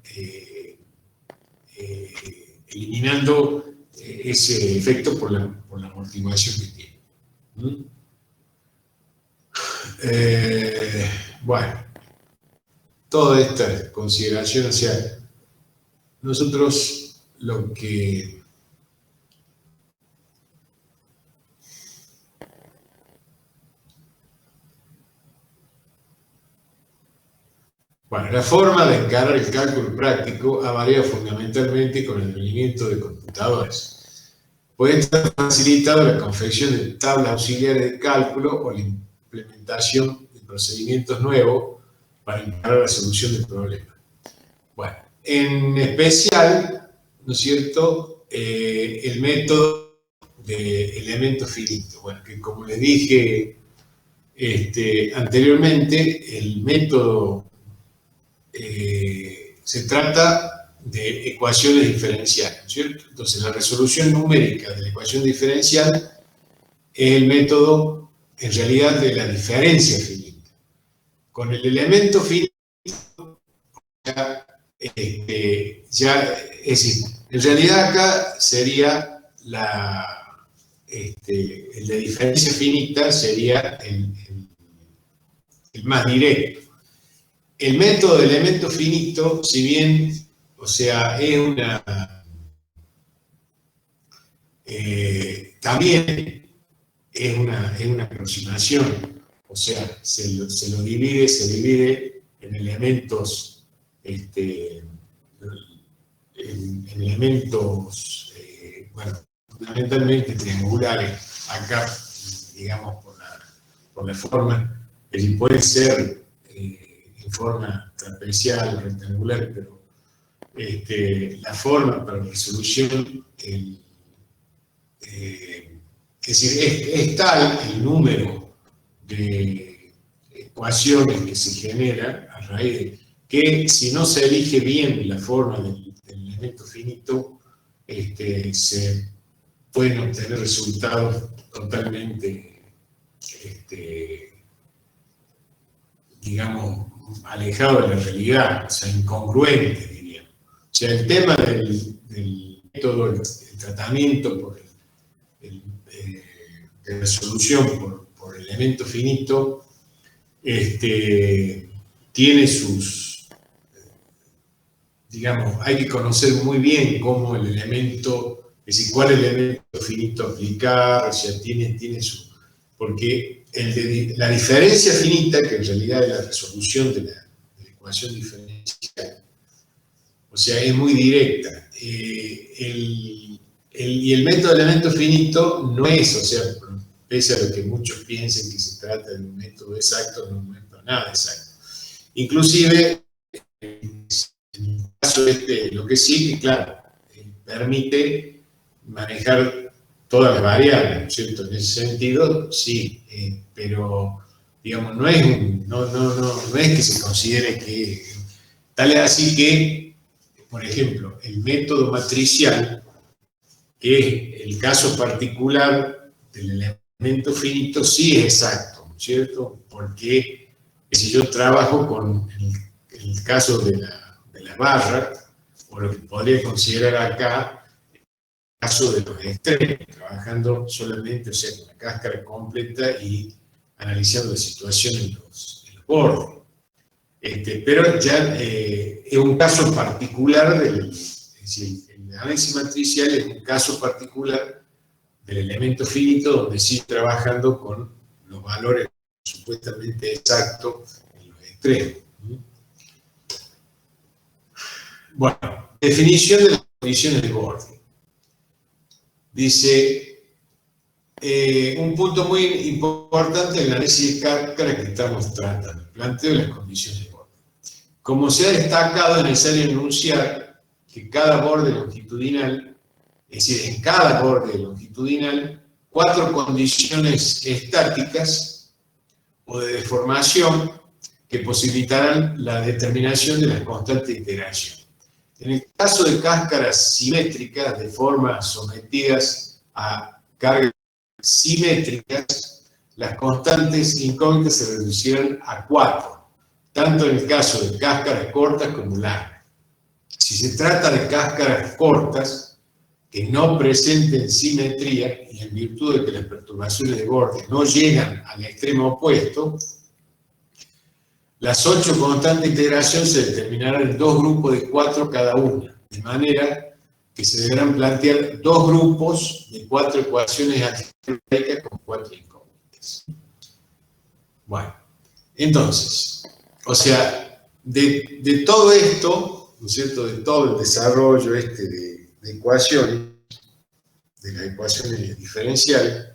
eliminando ese efecto por la amortiguación que tiene. Bueno, toda esta consideración, o sea, nosotros lo que bueno, la forma de encarar el cálculo práctico ha variado fundamentalmente con el rendimiento de computadores. Puede estar facilitada la confección de tablas auxiliares de cálculo o la implementación de procedimientos nuevos para encarar la solución del problema. Bueno, en especial, ¿no es cierto?, el método de elementos finitos. Bueno, que como les dije anteriormente, el método se trata de ecuaciones diferenciales, ¿no es cierto? Entonces, la resolución numérica de la ecuación diferencial es el método, en realidad, de la diferencia finita. Con el elemento finito, es decir, en realidad acá sería el de diferencia finita sería el más directo. El método de elemento finito, si bien, o sea, también es una aproximación, o sea, se lo divide en elementos, en elementos, bueno, fundamentalmente triangulares, acá, digamos, por la forma, que puede ser en forma trapezial o rectangular, pero la forma para resolución, es decir, es tal el número de ecuaciones que se genera a raíz de que si no se elige bien la forma del elemento finito, se pueden obtener resultados totalmente, digamos, alejados de la realidad, o sea, incongruentes, diríamos. O sea, el tema del método, el tratamiento por de resolución por elemento finito, tiene sus, digamos, hay que conocer muy bien cómo el elemento, es decir, cuál elemento finito aplicar, o sea, tiene su, porque la diferencia finita, que en realidad es la resolución de la ecuación diferencial, o sea, es muy directa. Y el método de elemento finito no es, o sea, pese a lo que muchos piensen que se trata de un método exacto, no es para nada exacto. Inclusive, en el caso lo que sí, que claro, permite manejar todas las variables, ¿no es cierto? En ese sentido, sí, pero, digamos, no es que se considere que, tal es así que, por ejemplo, el método matricial, que es el caso particular del elemento finito, sí es exacto, ¿no es cierto? Porque si yo trabajo con el caso de la barra, o lo que podría considerar acá, el caso de los extremos, trabajando solamente, o sea, con la cáscara completa y analizando la situación en los bordes. Pero ya es un caso particular es decir, el análisis matricial es un caso particular del elemento finito, donde sí trabajando con los valores supuestamente exactos en los extremos. Bueno, definición de las condiciones de borde. Dice, un punto muy importante en el análisis de cáscara que estamos tratando, el planteo de las condiciones de borde. Como se ha destacado, es necesario enunciar que cada borde longitudinal, es decir, en cada borde longitudinal, 4 condiciones estáticas o de deformación que posibilitarán la determinación de las constantes de integración. En el caso de cáscaras simétricas de formas sometidas a cargas simétricas, las constantes incógnitas se reducirán a 4, tanto en el caso de cáscaras cortas como largas. Si se trata de cáscaras cortas, que no presenten simetría, y en virtud de que las perturbaciones de borde no llegan al extremo opuesto, las 8 constantes de integración se determinarán en 2 grupos de 4 cada una, de manera que se deberán plantear 2 grupos de 4 ecuaciones algebraicas con 4 incógnitas. Bueno, entonces, o sea, de todo esto, ¿no es cierto?, de todo el desarrollo de ecuaciones, de las ecuaciones diferenciales,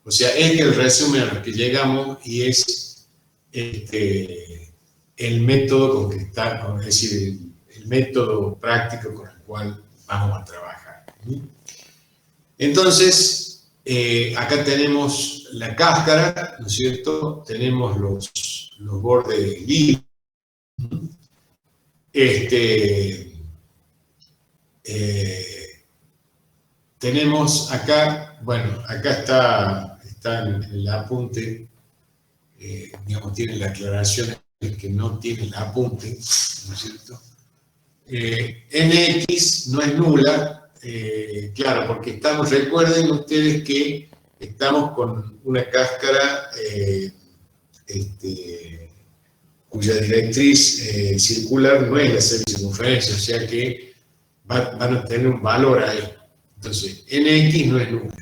o sea, es el resumen al que llegamos y es el método con que está, es decir, el método práctico con el cual vamos a trabajar. Entonces, acá tenemos la cáscara, ¿no es cierto? Tenemos los bordes libres. Tenemos acá, bueno, acá está en el apunte, digamos, tiene la aclaración que no tiene el apunte, ¿no es cierto? NX no es nula, claro, porque recuerden ustedes que estamos con una cáscara cuya directriz circular no es la semicircunferencia, o sea que van a tener un valor ahí. Entonces, NX no es nula.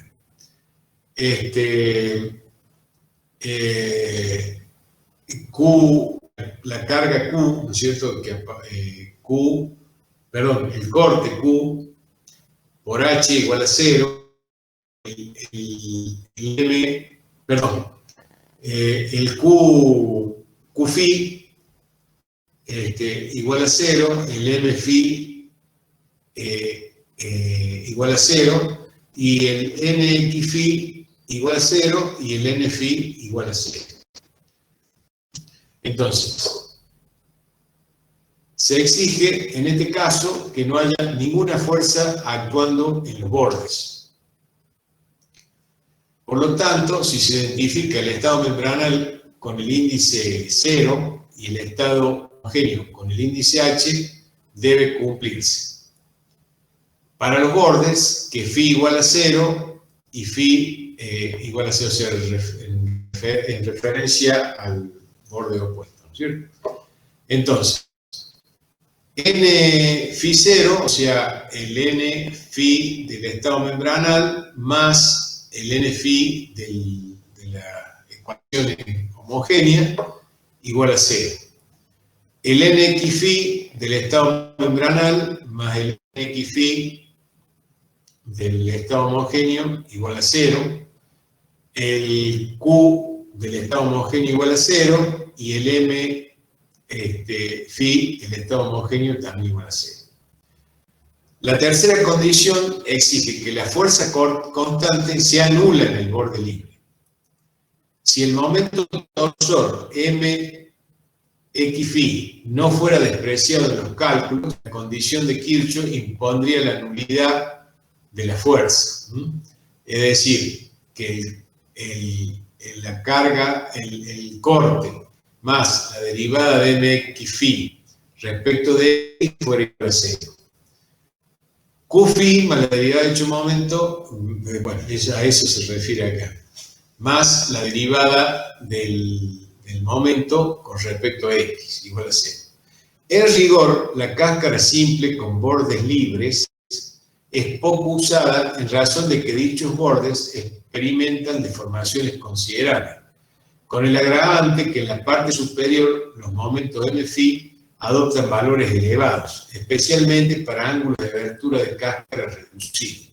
Q, la carga Q, ¿no es cierto? El corte Q por H igual a 0, el Q phi igual a 0, el M phi igual a 0, y el NX phi igual a 0, y el N phi igual a 0. Entonces, se exige, en este caso, que no haya ninguna fuerza actuando en los bordes. Por lo tanto, si se identifica el estado membranal con el índice 0 y el estado homogéneo con el índice H, debe cumplirse. Para los bordes, que phi igual a 0 y phi igual a 0, o sea, en referencia al borde opuesto, ¿no es cierto? Entonces, N phi 0, o sea, el N phi del estado membranal más el N phi de la ecuación homogénea igual a 0. El NX phi del estado membranal más el NX phi del estado homogéneo igual a 0. El Q del estado homogéneo igual a 0 y el M phi, el estado homogéneo, también igual a 0. La tercera condición exige que la fuerza constante sea nula en el borde libre. Si el momento torsor M X phi no fuera despreciado en los cálculos, la condición de Kirchhoff impondría la nulidad de la fuerza. Es decir, que la carga, el corte más la derivada de mx phi respecto de x fuera igual a 0. Q phi más la derivada de dicho momento, bueno, a eso se refiere acá, más la derivada del momento con respecto a x igual a 0. En rigor, la cáscara simple con bordes libres es poco usada en razón de que dichos bordes experimentan deformaciones considerables, con el agravante que en la parte superior los momentos M phi adoptan valores elevados, especialmente para ángulos de abertura de cáscara reducidos.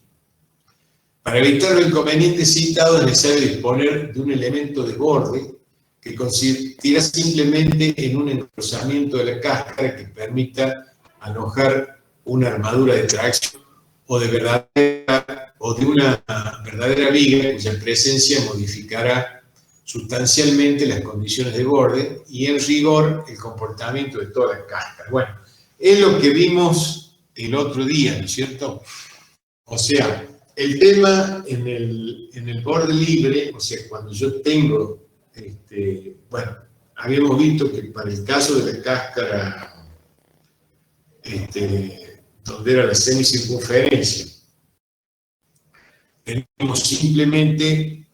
Para evitar los inconvenientes citados es necesario disponer de un elemento de borde que consistirá simplemente en un engrosamiento de la cáscara que permita alojar una armadura de tracción o de una verdadera viga cuya presencia modificará sustancialmente las condiciones de borde y en rigor el comportamiento de toda la cáscara. Bueno, es lo que vimos el otro día, ¿no es cierto? O sea, el tema en el borde libre, o sea, cuando yo tengo, bueno, habíamos visto que para el caso de la cáscara, donde era la semicircunferencia, tenemos simplemente,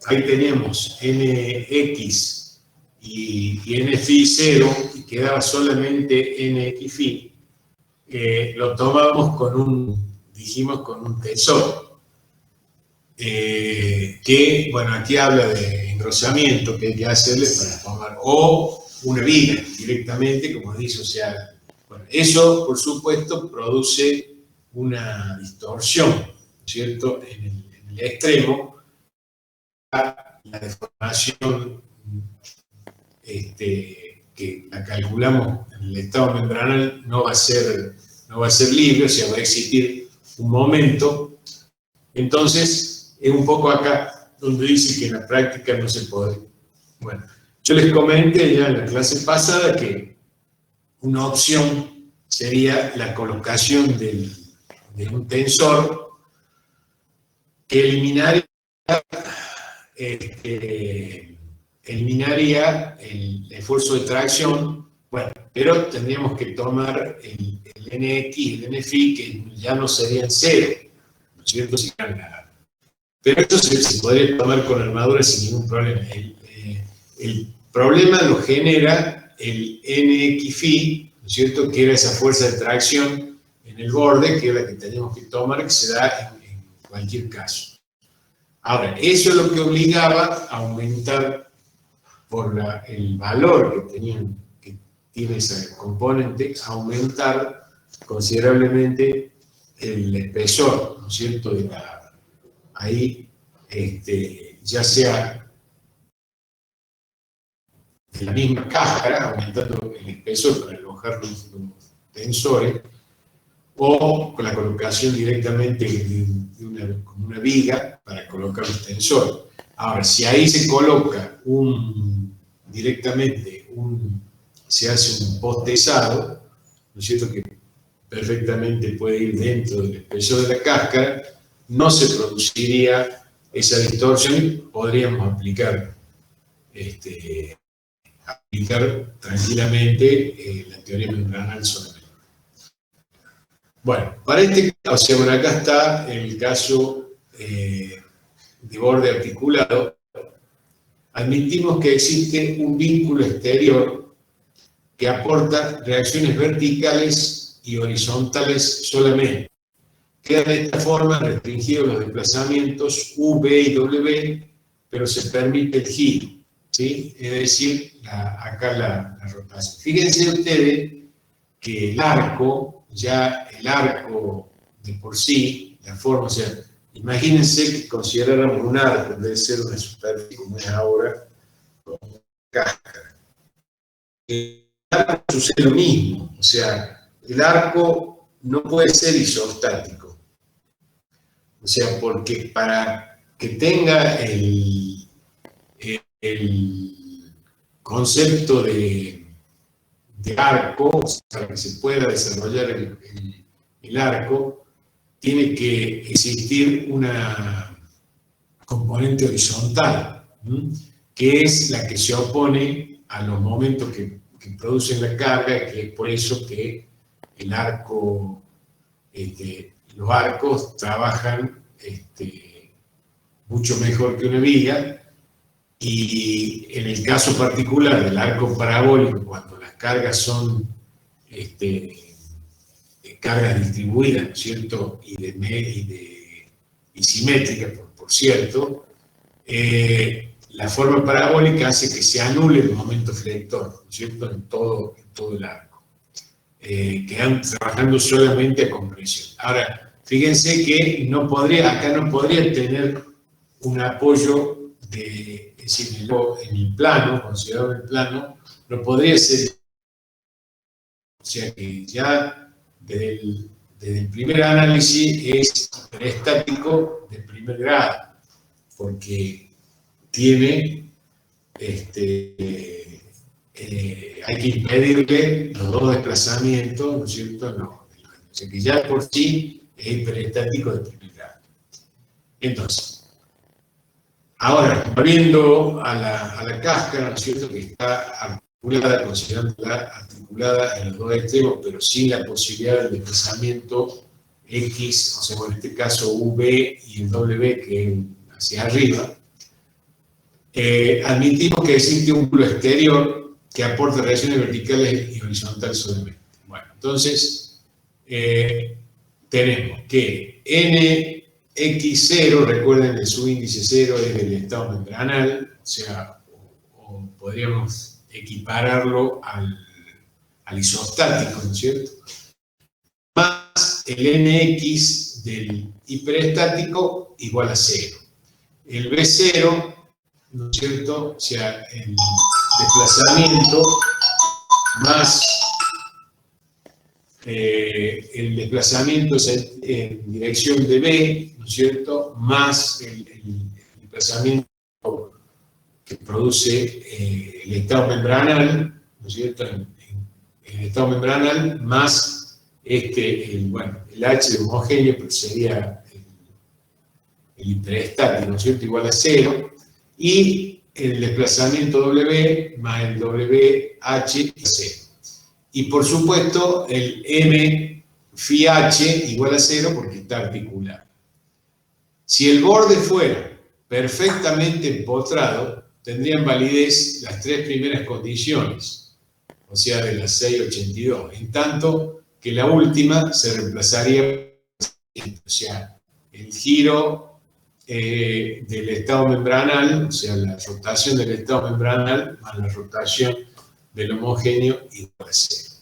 ahí teníamos NX y N phi 0, y quedaba solamente NX phi, lo tomamos dijimos con un tensor, que, bueno, aquí habla de engrosamiento que hay que hacerle para tomar, o una viga directamente, como dice, o sea, bueno, eso, por supuesto, produce una distorsión, ¿cierto?, en el extremo, la deformación que la calculamos en el estado membranal no va a ser no va a ser libre, o sea, va a existir un momento. Entonces, es un poco acá donde dice que en la práctica no se puede. Bueno, yo les comenté ya en la clase pasada que una opción sería la colocación de un tensor que eliminaría el esfuerzo de tracción, bueno, pero tendríamos que tomar el NX y el NFI, que ya no serían cero, ¿no es cierto? Si pero eso se podría tomar con armadura sin ningún problema. El problema lo genera el NXFI, ¿no es cierto?, que era esa fuerza de tracción en el borde, que es la que tenemos que tomar, que se da en cualquier caso. Ahora, eso es lo que obligaba a aumentar por el valor que tiene ese componente, a aumentar considerablemente el espesor, ¿no es cierto?, ahí, ya sea de la misma cáscara, aumentando el espesor para alojar los tensores, o con la colocación directamente con una viga para colocar los tensores. Ahora, si ahí se coloca directamente se hace un postezado, ¿no es cierto?, que perfectamente puede ir dentro del espesor de la cáscara, no se produciría esa distorsión y podríamos aplicar tranquilamente la teoría membranal solamente. Bueno, para o sea, bueno, acá está el caso de borde articulado. Admitimos que existe un vínculo exterior que aporta reacciones verticales y horizontales solamente. Quedan de esta forma restringidos los desplazamientos V y W, pero se permite el giro, ¿sí? Es decir, acá la rotación. Fíjense ustedes que el arco de por sí, la forma, o sea, imagínense que consideráramos un arco, en vez de ser una superficie como es ahora, como una cáscara. El arco sucede lo mismo, o sea, el arco no puede ser isostático. O sea, porque para que tenga el concepto de arco, o sea, para que se pueda desarrollar el arco, tiene que existir una componente horizontal, que es la que se opone a los momentos que producen la carga, que es por eso que el arco, los arcos trabajan mucho mejor que una viga, y en el caso particular del arco parabólico, cuando las cargas son cargas distribuidas, ¿no es cierto?, y simétricas, por cierto, la forma parabólica hace que se anule el momento flector, ¿no es cierto?, en todo el arco. Quedan trabajando solamente a compresión. Ahora, fíjense que acá no podría tener un apoyo es decir, en el plano, considerado el plano, no podría ser. O sea que ya desde el primer análisis es estático de primer grado, porque tiene, hay que impedirle los dos desplazamientos, ¿no es cierto? No. O sea que ya por sí es hiperestático de primer grado. Entonces, ahora, volviendo a la cáscara, ¿no es cierto?, que está articulada, considerándola articulada en los dos extremos, pero sin la posibilidad del desplazamiento X, o sea, en este caso V y el W, que es hacia arriba, admitimos que existe un ángulo exterior que aporta reacciones verticales y horizontales solamente. Bueno, entonces, tenemos que NX0, recuerden, el subíndice 0 es el estado membranal, o sea, o podríamos equipararlo al isostático, ¿no es cierto? Más el NX del hiperestático igual a 0. El B0, ¿no es cierto?, o sea, el desplazamiento más el desplazamiento en dirección de B, ¿no es cierto?, más el desplazamiento que produce el estado membranal, ¿no es cierto?, el estado membranal, más el H homogéneo, pues sería el hiperestático, ¿no es cierto?, igual a 0, y el desplazamiento W más el WH a 0. Y por supuesto, el M phi H igual a 0 porque está articulado. Si el borde fuera perfectamente empotrado, tendrían validez las tres primeras condiciones, o sea, de las 682. En tanto que la última se reemplazaría, o sea, el giro del estado membranal, o sea, la rotación del estado membranal más la rotación del homogéneo igual a 0.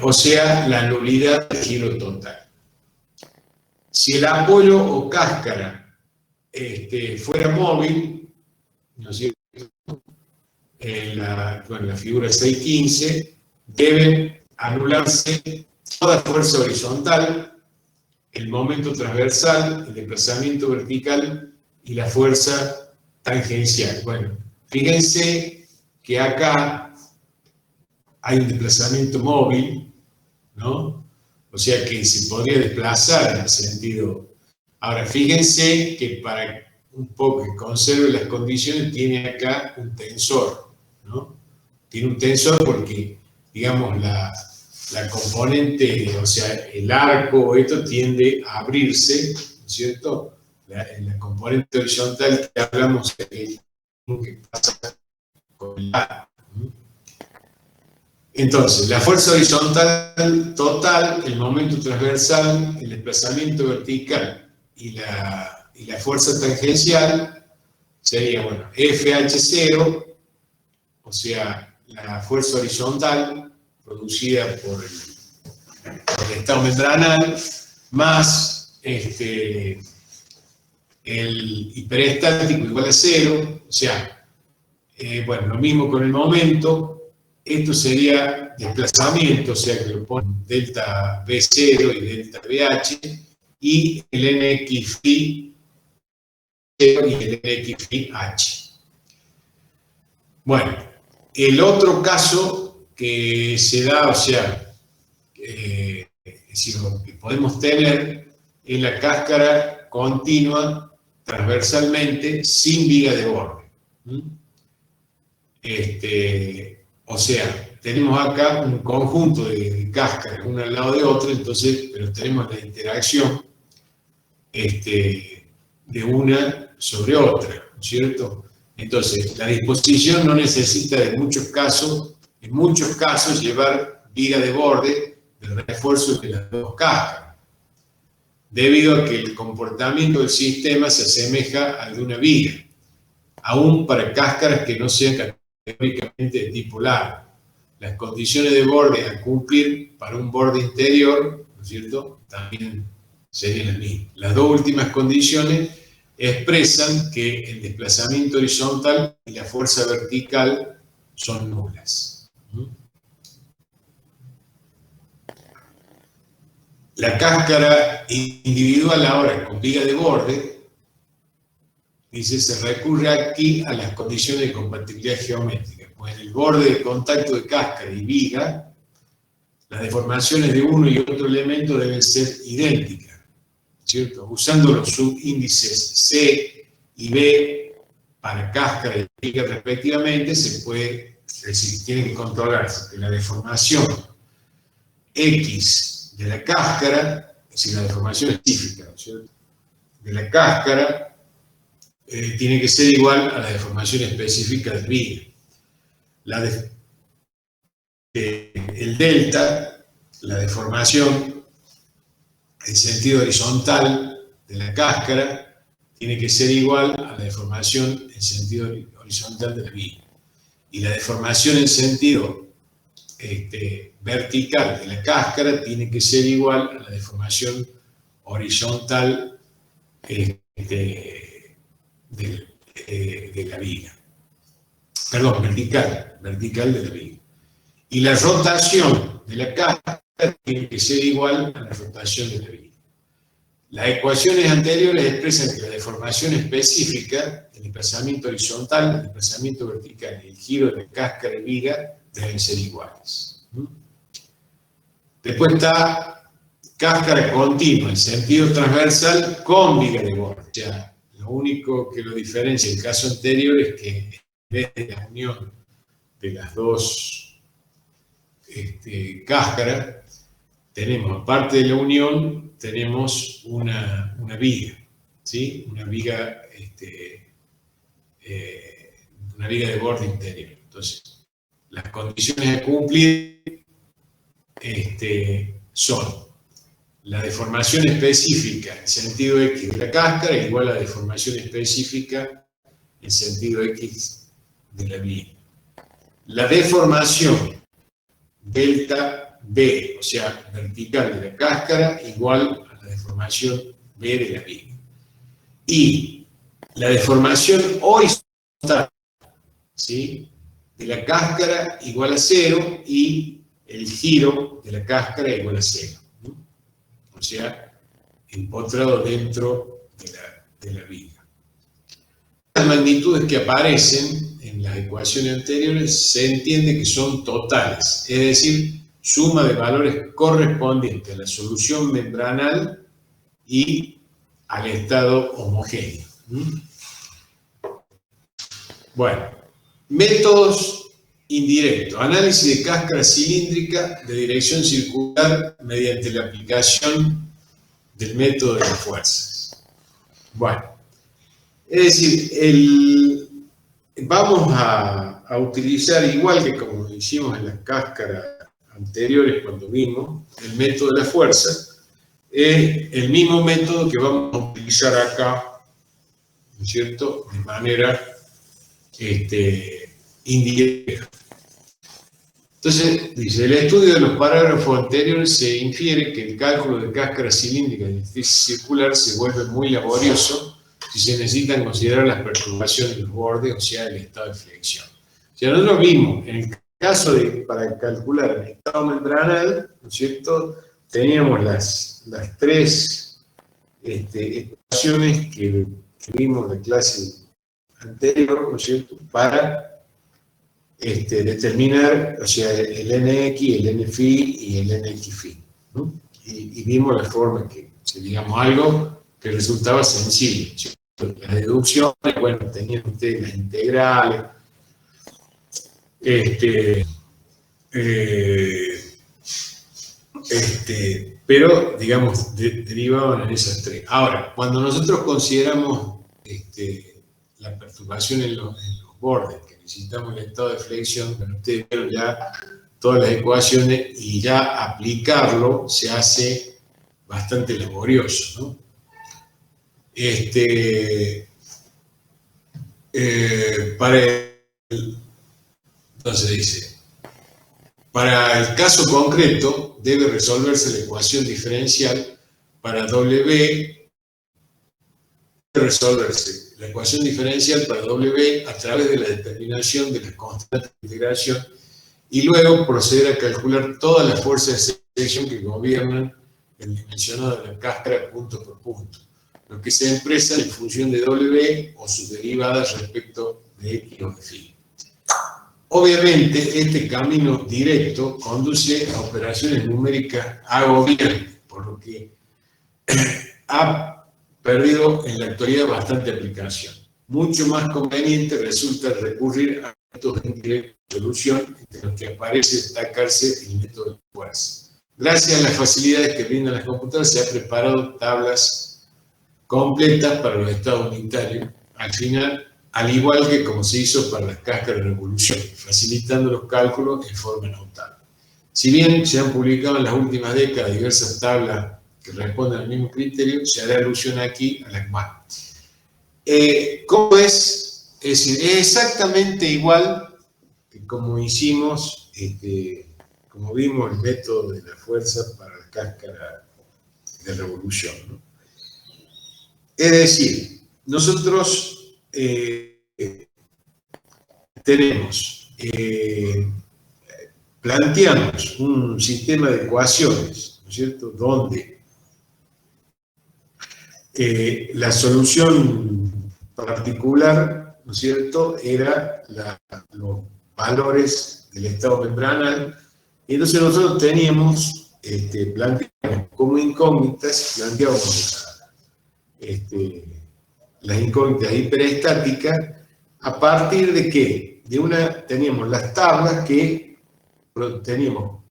O sea, la nulidad del giro total. Si el apoyo o cáscara fuera móvil, ¿no es cierto?, en la figura 615, debe anularse toda fuerza horizontal, el momento transversal, el desplazamiento vertical y la fuerza tangencial. Bueno, fíjense que acá hay un desplazamiento móvil, ¿no? O sea que se podría desplazar en el sentido. Ahora, fíjense que para un poco que conserve las condiciones, tiene acá un tensor, ¿no? Tiene un tensor porque, digamos, la componente, o sea, el arco, esto tiende a abrirse, ¿no es cierto? La componente horizontal que hablamos que pasa con el arco. Entonces, la fuerza horizontal total, el momento transversal, el desplazamiento vertical y la fuerza tangencial sería, bueno, FH0, o sea, la fuerza horizontal producida por el estado membranal, más el hiperestático igual a 0, o sea, bueno, lo mismo con el momento. Esto sería desplazamiento, o sea que lo ponen delta B0 y delta BH, y el NX phi 0 y el NX phi H. Bueno, el otro caso que se da, o sea, es decir, lo que podemos tener es la cáscara continua transversalmente sin viga de borde. O sea, tenemos acá un conjunto de cáscaras, una al lado de otra, entonces, pero tenemos la interacción de una sobre otra, ¿no es cierto? Entonces, la disposición no necesita en muchos casos, llevar viga de borde del refuerzo de las dos cáscaras, debido a que el comportamiento del sistema se asemeja al de una viga, aún para cáscaras que no sean categóricamente de tipo largo. Las condiciones de borde a cumplir para un borde interior, ¿no es cierto?, también serían las mismas. Las dos últimas condiciones expresan que el desplazamiento horizontal y la fuerza vertical son nulas. La cáscara individual ahora con viga de borde, dice, se recurre aquí a las condiciones de compatibilidad geométrica. Pues en el borde de contacto de cáscara y viga, las deformaciones de uno y otro elemento deben ser idénticas, ¿cierto? Usando los subíndices C y B para cáscara y viga respectivamente, se puede, es decir, tiene que controlarse que la deformación X de la cáscara, es decir, la deformación específica, ¿cierto?, de la cáscara, tiene que ser igual a la deformación específica del viga. El delta, la deformación en sentido horizontal de la cáscara, tiene que ser igual a la deformación en sentido horizontal de la viga. Y la deformación en sentido vertical de la cáscara tiene que ser igual a la deformación horizontal de la viga. Perdón, vertical de la viga. Y la rotación de la cáscara tiene que ser igual a la rotación de la viga. Las ecuaciones anteriores expresan que la deformación específica, el desplazamiento horizontal, el desplazamiento vertical y el giro de la cáscara y viga deben ser iguales. Después está cáscara continua, en sentido transversal con viga de borde. O sea, lo único que lo diferencia del caso anterior es que en vez de la unión de las dos cáscaras, tenemos, aparte de la unión, tenemos una viga, ¿sí? Una viga de borde interior. Entonces, las condiciones a cumplir son la deformación específica en sentido X de la cáscara igual a la deformación específica en sentido X de la viga. La deformación delta B, o sea, vertical de la cáscara, igual a la deformación B de la viga. Y la deformación horizontal, ¿sí?, de la cáscara igual a 0 y el giro de la cáscara igual a 0. ¿No? O sea, empotrado dentro de la viga. Las magnitudes que aparecen en las ecuaciones anteriores se entiende que son totales, es decir, suma de valores correspondientes a la solución membranal y al estado homogéneo. Bueno, métodos indirectos. Análisis de cáscara cilíndrica de dirección circular mediante la aplicación del método de las fuerzas. Bueno, es decir, vamos a utilizar, igual que como hicimos en las cáscaras anteriores cuando vimos, el método de la fuerza, es el mismo método que vamos a utilizar acá, ¿no es cierto?, de manera indirecta. Entonces, dice, el estudio de los parágrafos anteriores se infiere que el cálculo de cáscara cilíndrica de directriz circular se vuelve muy laborioso si se necesitan considerar las perturbaciones de los bordes, o sea, el estado de flexión. O sea, nosotros vimos, en el caso para calcular el estado membranal, ¿no es cierto?, teníamos las tres ecuaciones que vimos en la clase anterior, ¿no es cierto?, para determinar, o sea, el NX, el NFI y el NXFI, ¿no? Y vimos la forma que, digamos, algo que resultaba sencillo, ¿cierto? Las deducciones, bueno, tenían ustedes las integrales, pero, digamos, derivaban en esas tres. Ahora, cuando nosotros consideramos la perturbación en los bordes, que necesitamos el estado de flexión, bueno, ustedes vieron ya todas las ecuaciones y ya aplicarlo se hace bastante laborioso, ¿no? Entonces dice, para el caso concreto debe resolverse la ecuación diferencial para W, resolverse la ecuación diferencial para W a través de la determinación de las constantes de integración y luego proceder a calcular todas las fuerzas de selección que gobiernan el dimensionado de la cáscara punto por punto, lo que se expresa en función de W o sus derivadas respecto de X o de phi. Obviamente, este camino directo conduce a operaciones numéricas agobiantes, por lo que ha perdido en la actualidad bastante aplicación. Mucho más conveniente resulta recurrir a métodos indirectos de solución, entre los que aparece destacarse el método de fuerza. Gracias a las facilidades que brindan las computadoras, se han preparado tablas completas para los estados unitarios, al final, al igual que como se hizo para las cáscaras de revolución, facilitando los cálculos en forma notable. Si bien se han publicado en las últimas décadas diversas tablas que responden al mismo criterio, se hará alusión aquí a la cual. ¿Cómo es? Es decir, es exactamente igual que como hicimos, como vimos el método de la fuerza para la cáscara de revolución, ¿no? Es decir, nosotros tenemos planteamos un sistema de ecuaciones, ¿no es cierto?, donde la solución particular, ¿no es cierto?, era los valores del estado membranal, y entonces nosotros teníamos, planteamos como incógnitas, planteábamos las incógnitas hiperestáticas, a partir de que teníamos las tablas que teníamos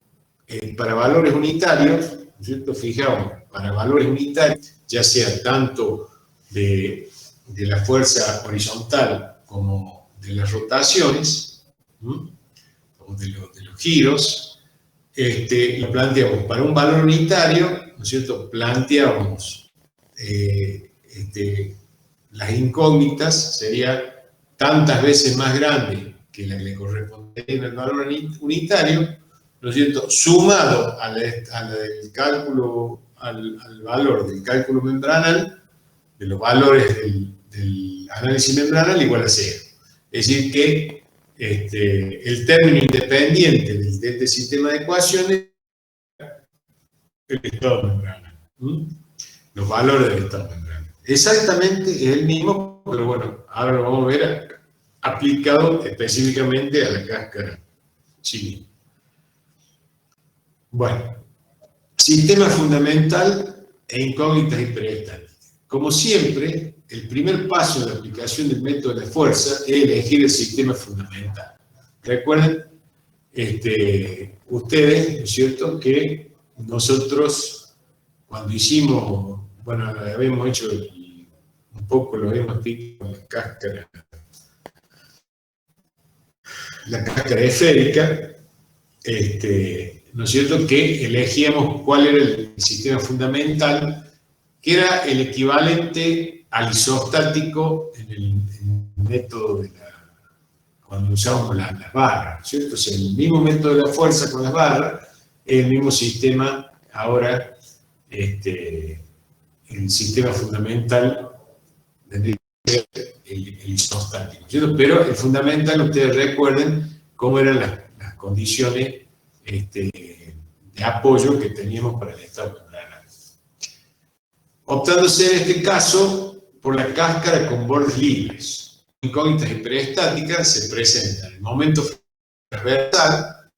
para valores unitarios, ¿no es cierto? Fijábamos, para valores unitarios, ya sea tanto de la fuerza horizontal como de las rotaciones, o de los giros, lo planteamos para un valor unitario, ¿no es cierto? Planteábamos las incógnitas, sería tantas veces más grande que la que le correspondería al valor unitario, ¿no es cierto?, sumado al valor del cálculo membranal, de los valores del análisis membranal, igual a 0. Es decir, que el término independiente de este sistema de ecuaciones es el estado membranal. Los valores del estado membranal. Exactamente es el mismo, pero bueno, ahora lo vamos a ver aplicado específicamente a la cáscara cilíndrica. Bueno, sistema fundamental e incógnitas hiperestáticas. Como siempre, el primer paso en la aplicación del método de la fuerza es elegir el sistema fundamental. Recuerden, ustedes, ¿no es cierto?, que nosotros, cuando hicimos, bueno, habíamos hecho un poco, lo habíamos visto con la cáscara esférica, ¿no es cierto?, que elegíamos cuál era el sistema fundamental, que era el equivalente al isostático en el método cuando usábamos las barras, ¿no es cierto? O sea, el mismo método de la fuerza con las barras, el mismo sistema, ahora, el sistema fundamental tendría que ser el isostático, ¿no es cierto? Pero el fundamental, ustedes recuerden cómo eran las condiciones de apoyo que teníamos para el estado membranal. Optándose en este caso por la cáscara con bordes libres. Incógnitas hiperestáticas se presentan el momento transversal,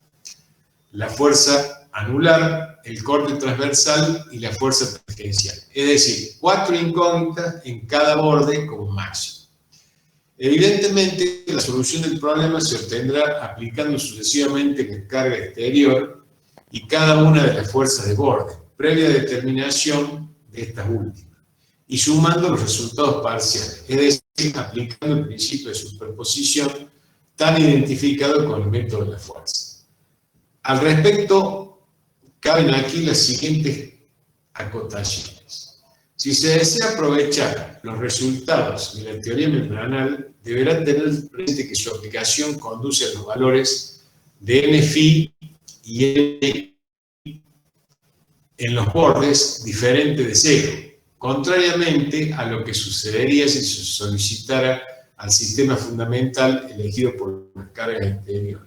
la fuerza anular, el corte transversal y la fuerza tangencial. Es decir, 4 incógnitas en cada borde como máximo. Evidentemente, la solución del problema se obtendrá aplicando sucesivamente la carga exterior y cada una de las fuerzas de borde, previa determinación de estas últimas, y sumando los resultados parciales, es decir, aplicando el principio de superposición tan identificado con el método de la fuerza. Al respecto, caben aquí las siguientes acotaciones. Si se desea aprovechar los resultados de la teoría membranal, deberá tener presente que su aplicación conduce a los valores de N-phi y N en los bordes diferentes de 0, contrariamente a lo que sucedería si se solicitara al sistema fundamental elegido por las cargas exteriores.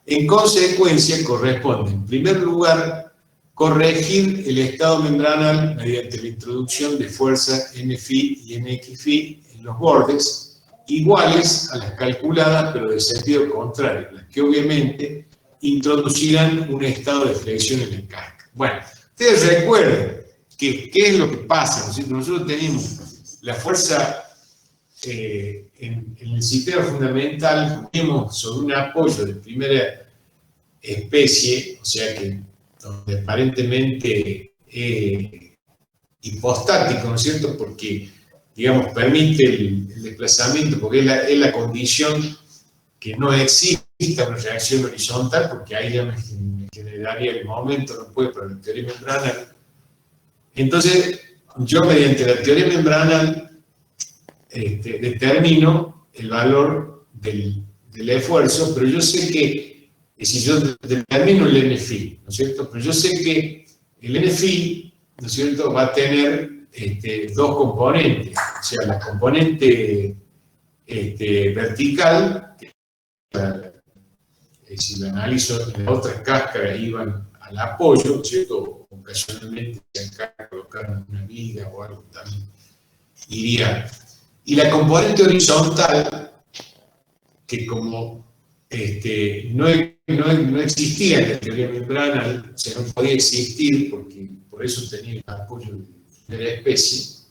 En consecuencia, corresponde, en primer lugar, corregir el estado membranal mediante la introducción de fuerzas N-phi y NX-phi en los bordes, iguales a las calculadas, pero de sentido contrario, las que obviamente introducirán un estado de flexión en la cáscara. Bueno, ustedes recuerden que qué es lo que pasa, ¿no es cierto? Nosotros tenemos la fuerza en el sistema fundamental, tenemos sobre un apoyo de primera especie, o sea que donde aparentemente hipostático, ¿no es cierto? Porque, digamos, permite el desplazamiento, porque es la condición que no exista una reacción horizontal, porque ahí ya me generaría el momento, no puede, para la teoría membranal. Entonces, yo mediante la teoría membranal determino el valor del esfuerzo, pero yo sé que, si yo determino el N-phi, ¿no es cierto? Pero yo sé que el N-phi, ¿no es cierto?, va a tener dos componentes, o sea, la componente vertical, si lo analizo, las otras cáscaras iban al apoyo, ¿cierto? Ocasionalmente acá colocaron una viga o algo también iría. Y la componente horizontal, que como no existía en la teoría membranal, o sea, no podía existir porque por eso tenía el apoyo de la especie,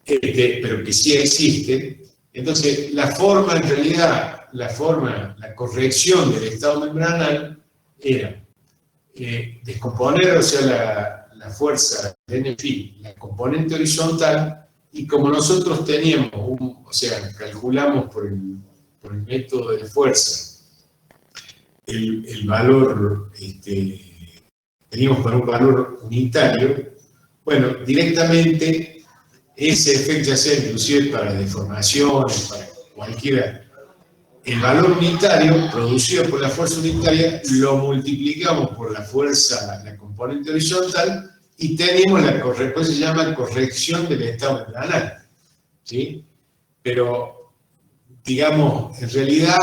pero que sí existe. Entonces, la forma, en realidad, la corrección del estado membranal era descomponer, o sea, la fuerza de NFI, la componente horizontal, y como nosotros teníamos, o sea, calculamos por el método de fuerza el valor, teníamos para un valor unitario, bueno, directamente ese efecto, ya sea inclusive para deformaciones, para cualquiera, el valor unitario producido por la fuerza unitaria lo multiplicamos por la fuerza, la componente horizontal, y tenemos después se llama corrección del estado membranal, ¿sí? Pero, digamos, en realidad,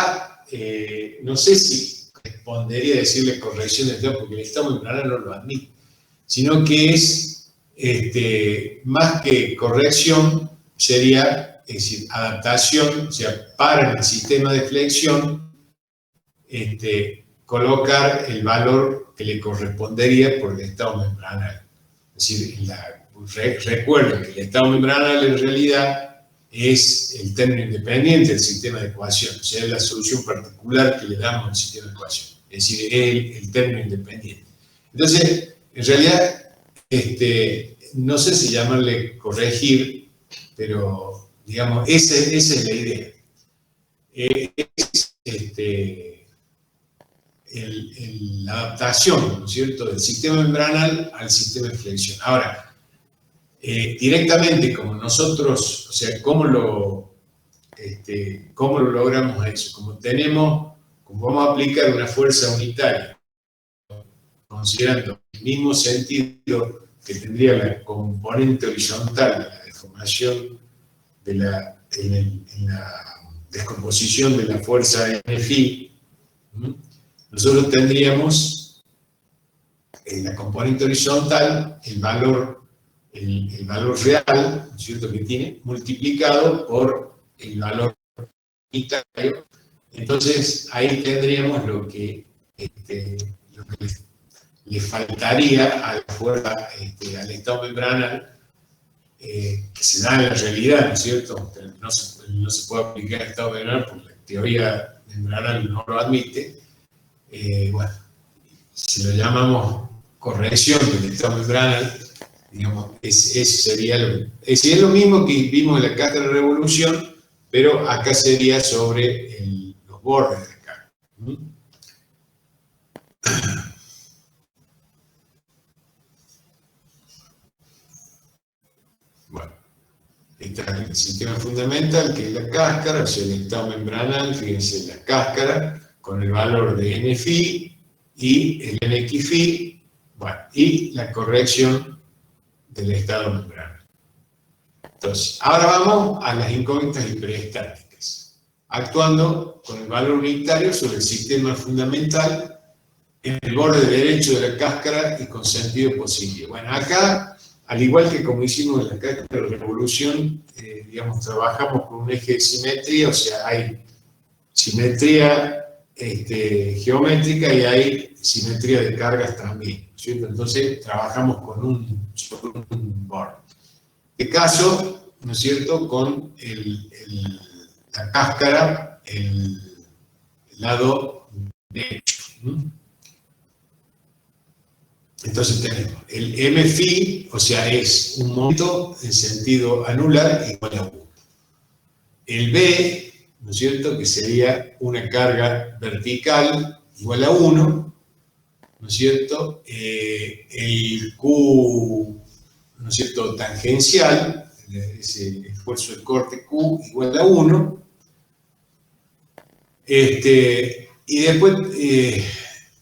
no sé si respondería a decirle corrección del estado, porque el estado membranal no lo admite, sino que es, más que corrección, sería, es decir, adaptación, o sea, para el sistema de flexión, colocar el valor que le correspondería por el estado membranal. Es decir, recuerden que el estado membranal en realidad es el término independiente del sistema de ecuación, o sea, es la solución particular que le damos al sistema de ecuación, es decir, el término independiente. Entonces, en realidad, no sé si llamarle corregir, pero, digamos, esa es la idea. Es la adaptación, ¿no es cierto?, del sistema membranal al sistema de flexión. Ahora, directamente, como nosotros, o sea, ¿cómo lo logramos eso? Como vamos a aplicar una fuerza unitaria, considerando el mismo sentido que tendría la componente horizontal de la deformación en la descomposición de la fuerza NFI, nosotros tendríamos en la componente horizontal el valor real, ¿no es cierto?, que tiene, multiplicado por el valor unitario. Entonces, ahí tendríamos lo que le faltaría a la fuerza, al estado membranal, que se da en la realidad, ¿no es cierto? Pero no se puede aplicar al estado membranal porque la teoría membranal no lo admite. Bueno, si lo llamamos corrección del estado membranal, digamos, eso sería lo mismo que vimos en la cáscara de revolución, pero acá sería sobre los bordes de la cáscara. Bueno, está el sistema fundamental, que es la cáscara, o sea, el estado membranal, fíjense, la cáscara, con el valor de NFI y el NXFI, bueno, y la corrección del estado membranal. Entonces, ahora vamos a las incógnitas hiperestáticas, actuando con el valor unitario sobre el sistema fundamental en el borde derecho de la cáscara y con sentido positivo. Bueno, acá, al igual que como hicimos en la cáscara de revolución, digamos, trabajamos con un eje de simetría, o sea, hay simetría geométrica y hay simetría de cargas también, ¿cierto? Entonces, trabajamos con un borde. En este caso, ¿no es cierto?, con la cáscara, el lado derecho. Entonces tenemos el Mφ, o sea, es un momento en sentido anular igual a 1. El B, ¿no es cierto?, que sería una carga vertical igual a 1, ¿no es cierto? El Q, ¿no es cierto?, tangencial, ese esfuerzo de corte Q igual a 1. Y después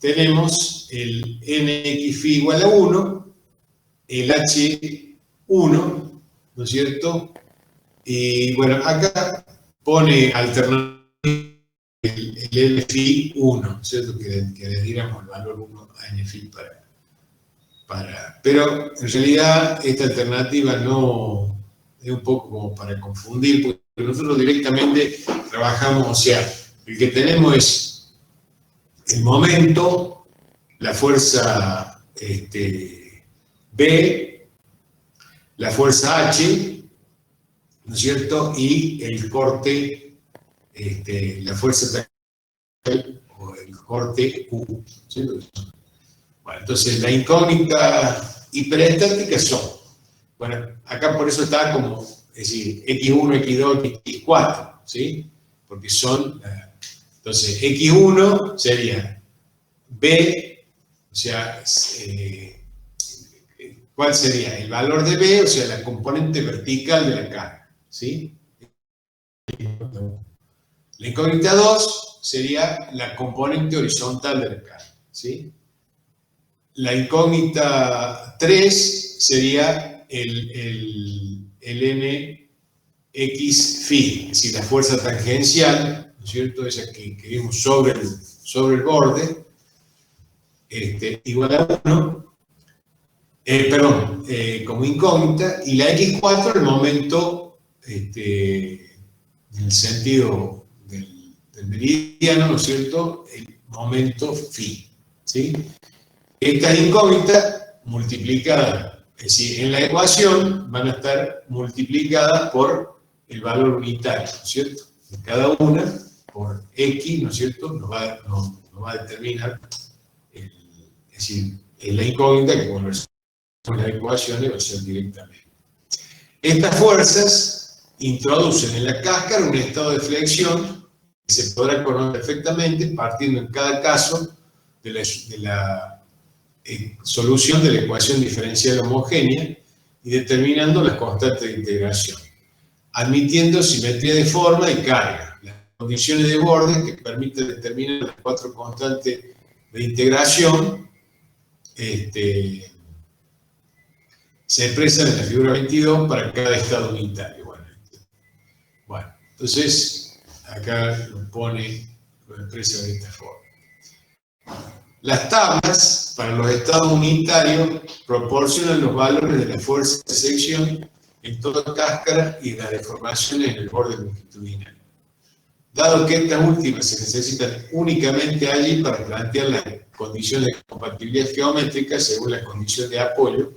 tenemos el NXφ igual a 1, el H1, ¿no es cierto? Y bueno, acá pone alternativa el NFI 1, ¿cierto? Que le diéramos el valor 1 a NFI pero en realidad esta alternativa no es un poco como para confundir, porque nosotros directamente trabajamos, o sea, el que tenemos es el momento, la fuerza B, la fuerza H, ¿no es cierto? Y el corte, la fuerza o el corte Q, ¿cierto? Bueno, entonces la incógnita hiperestática son, bueno, acá por eso está como, es decir, X1, X2, X4, ¿sí? Porque son, entonces X1 sería B, o sea, ¿cuál sería? El valor de B, o sea, la componente vertical de la carga, ¿sí? La incógnita 2 sería la componente horizontal de la carga, ¿sí? La incógnita 3 sería el NX phi, es decir, la fuerza tangencial, ¿no es cierto? Esa que vimos sobre el borde, igual a 1, como incógnita, y la X4, el momento, en el sentido del meridiano, ¿no es cierto? El momento phi, ¿sí? Estas incógnitas multiplicadas, es decir, en la ecuación van a estar multiplicadas por el valor unitario, ¿no es cierto? De cada una por X, ¿no es cierto? Nos va a determinar, es decir, la incógnita que con las ecuaciones va a ser directamente. Estas fuerzas introducen en la cáscara un estado de flexión que se podrá conocer perfectamente partiendo en cada caso de la solución de la ecuación diferencial homogénea y determinando las constantes de integración, admitiendo simetría de forma y carga, las condiciones de borde que permiten determinar las 4 constantes de integración se expresan en la figura 22 para cada estado unitario. Bueno, entonces acá lo expresa de esta forma. Las tablas para los estados unitarios proporcionan los valores de la fuerza de sección en toda cáscara y las deformaciones en el borde longitudinal. Dado que estas últimas se necesitan únicamente allí para plantear las condiciones de compatibilidad geométrica según la condición de apoyo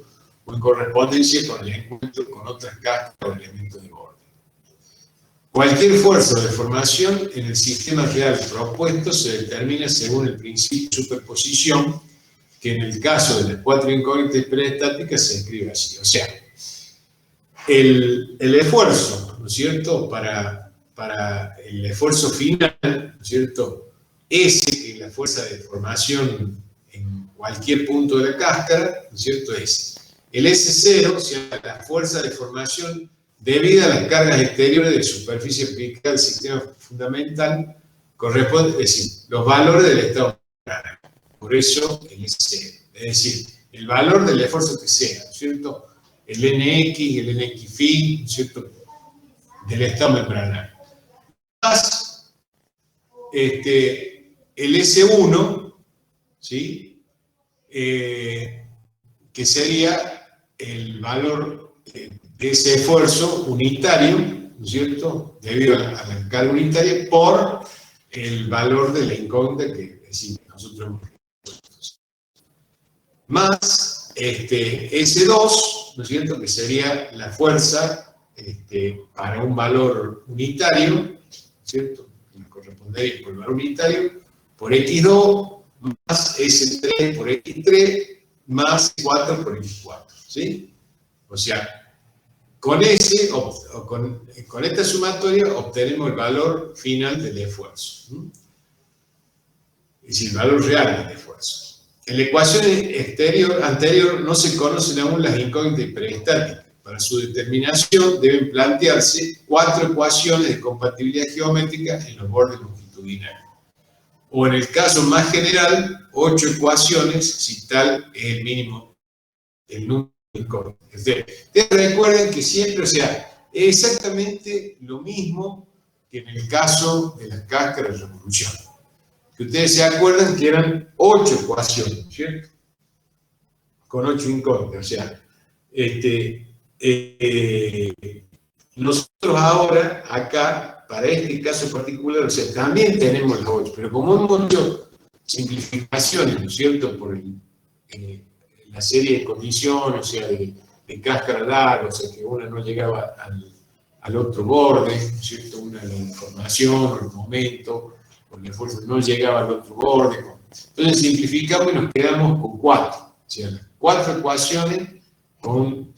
o en correspondencia con el encuentro con otras cáscaras o elementos de borde. Cualquier fuerza o deformación en el sistema real propuesto se determina según el principio de superposición, que en el caso de las 4 incógnitas hiperestáticas se escribe así. O sea, el esfuerzo, ¿no es cierto?, para el esfuerzo final, ¿no es cierto?, S, que es la fuerza de deformación en cualquier punto de la cáscara, ¿no es cierto?, es el S0, o sea, la fuerza de deformación debido a las cargas exteriores de superficie aplicada al sistema fundamental, corresponde, es decir, los valores del estado plano. Por eso el S0. Es decir, el valor del esfuerzo que sea, ¿no es cierto? El NX, el NX phi, ¿no es cierto? Del estado membranario. Más el S1, ¿sí? Que sería el valor de ese esfuerzo unitario, ¿no es cierto?, debido a la carga unitaria, por el valor de la incógnita que nosotros hemos puesto. Más S2, ¿no es cierto?, que sería la fuerza para un valor unitario, ¿no es cierto?, que correspondería por el valor unitario, por X2, más S3 por X3, más 4 por X4, ¿sí? O sea, con esta sumatoria obtenemos el valor final del esfuerzo. Es decir, el valor real del esfuerzo. En la ecuación anterior no se conocen aún las incógnitas hiperestáticas. Para su determinación deben plantearse 4 ecuaciones de compatibilidad geométrica en los bordes longitudinales. O en el caso más general, 8 ecuaciones si tal es el mínimo, el número. Ustedes recuerden que siempre, o sea, es exactamente lo mismo que en el caso de las cáscaras de revolución. Que ustedes se acuerdan que eran 8 ecuaciones, ¿cierto? Con 8 incógnitas. O sea, nosotros ahora, acá, para este caso particular, o sea, también tenemos las 8, pero como hemos hecho simplificaciones, ¿no es cierto?, por la serie de condiciones, o sea, de cáscara larga, o sea, que una no llegaba al otro borde, ¿no es cierto?, una la información, o el momento, o la fuerza no llegaba al otro borde. Entonces simplificamos y nos quedamos con 4, o sea, las 4 ecuaciones con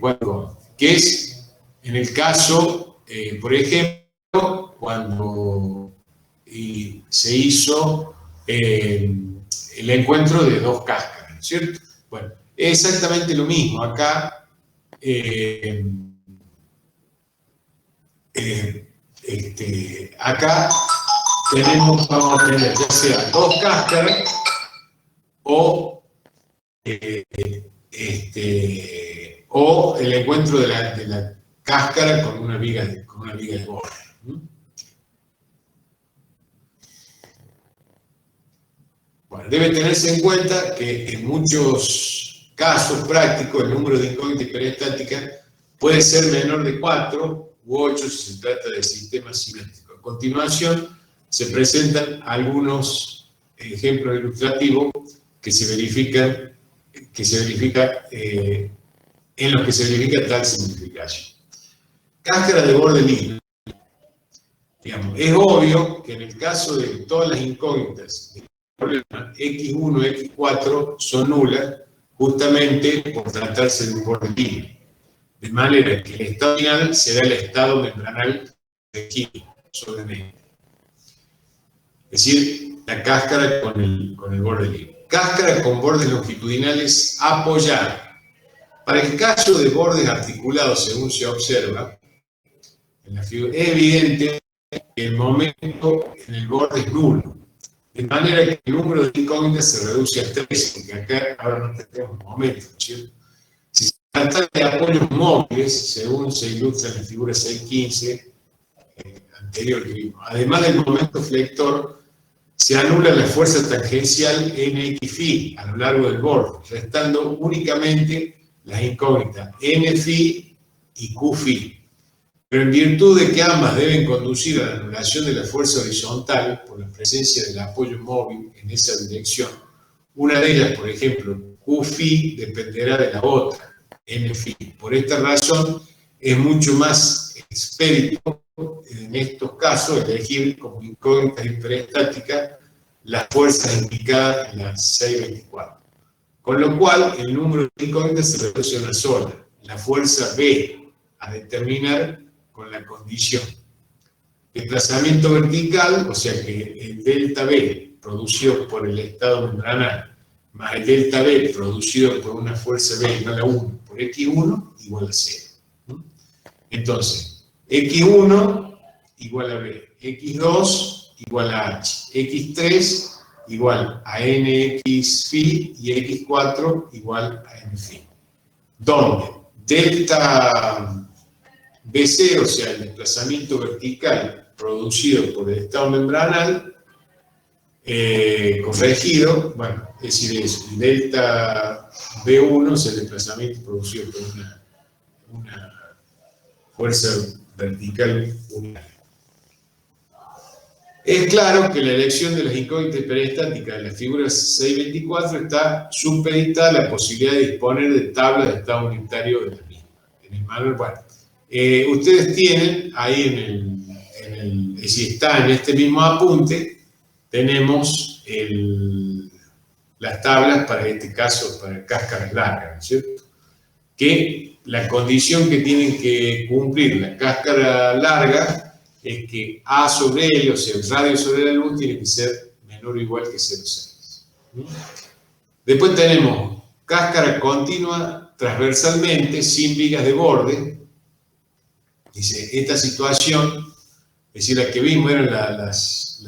4, que es en el caso, por ejemplo, cuando se hizo el encuentro de 2 cáscaras, ¿no es cierto? Bueno, es exactamente lo mismo. Acá acá vamos a tener ya sea 2 cáscaras o el encuentro de la cáscara con una viga de borde. Bueno, debe tenerse en cuenta que en muchos casos prácticos el número de incógnitas hiperestáticas puede ser menor de 4 u 8 si se trata de sistemas simétricos. A continuación se presentan algunos ejemplos ilustrativos que se verifican, en los que se verifica tal simplificación. Cáscara de borde libre. Digamos, es obvio que en el caso de todas las incógnitas X1, X4 son nulas justamente por tratarse de un borde libre. De manera que el estado final será el estado membranal de química, solamente. Es decir, la cáscara con el borde libre. Cáscara con bordes longitudinales apoyados. Para el caso de bordes articulados, según se observa en la figura, es evidente que el momento en el borde es nulo. De manera que el número de incógnitas se reduce a 3, porque acá ahora no tenemos momento, ¿cierto? Si se trata de apoyos móviles, según se ilustra en la figura 615 anterior que vimos, además del momento flector, se anula la fuerza tangencial NX-Φ a lo largo del borde, restando únicamente las incógnitas NΦ y QФ. Pero en virtud de que ambas deben conducir a la anulación de la fuerza horizontal por la presencia del apoyo móvil en esa dirección, una de ellas, por ejemplo, QFI, dependerá de la otra, NFI. Por esta razón, es mucho más expedito en estos casos elegir como incógnitas hiperestáticas las fuerzas indicadas en la 624. Con lo cual, el número de incógnitas se reduce a una sola, la fuerza B, a determinar con la condición. Desplazamiento vertical, o sea que el delta B producido por el estado membranal más el delta B producido por una fuerza B igual a 1 por X1 igual a 0. Entonces, X1 igual a B, X2 igual a H, X3 igual a NX phi y X4 igual a N phi. Donde delta BC, o sea, el desplazamiento vertical producido por el estado membranal, corregido, bueno, es decir, es delta B1 es el desplazamiento producido por una fuerza vertical unitaria. Es claro que la elección de las incógnitas hiperestáticas de las figuras 624 está supeditada a la posibilidad de disponer de tablas de estado unitario de la misma. En el manual, bueno, ustedes tienen ahí si está en este mismo apunte, tenemos las tablas para este caso, para cáscaras largas, ¿no es cierto? Que la condición que tienen que cumplir la cáscara larga es que A sobre L, o sea, el radio sobre la luz, tiene que ser menor o igual que 0,6. Después tenemos cáscara continua transversalmente, sin vigas de borde. Dice, esta situación, es decir, la que vimos eran las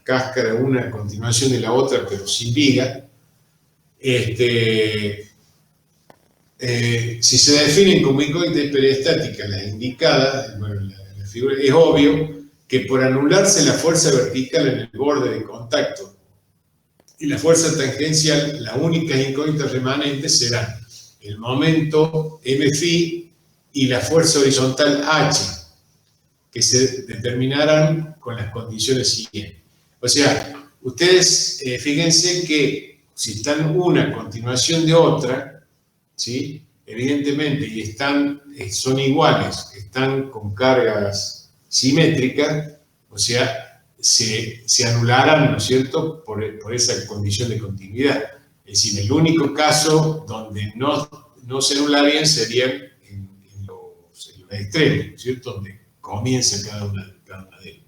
cáscaras, una a continuación de la otra, pero sin viga. Si se definen como incógnitas hiperestáticas las indicadas, bueno, la figura, es obvio que por anularse la fuerza vertical en el borde de contacto y la fuerza tangencial, las únicas incógnitas remanentes serán el momento Mφ y la fuerza horizontal H, que se determinarán con las condiciones siguientes. O sea, ustedes fíjense que si están una a continuación de otra, ¿sí? Evidentemente, y son iguales, están con cargas simétricas, o sea, se anularán, ¿no es cierto?, por esa condición de continuidad. Es decir, el único caso donde no se anularían serían en los extremos, ¿no es cierto?, donde comienza cada una de ellas.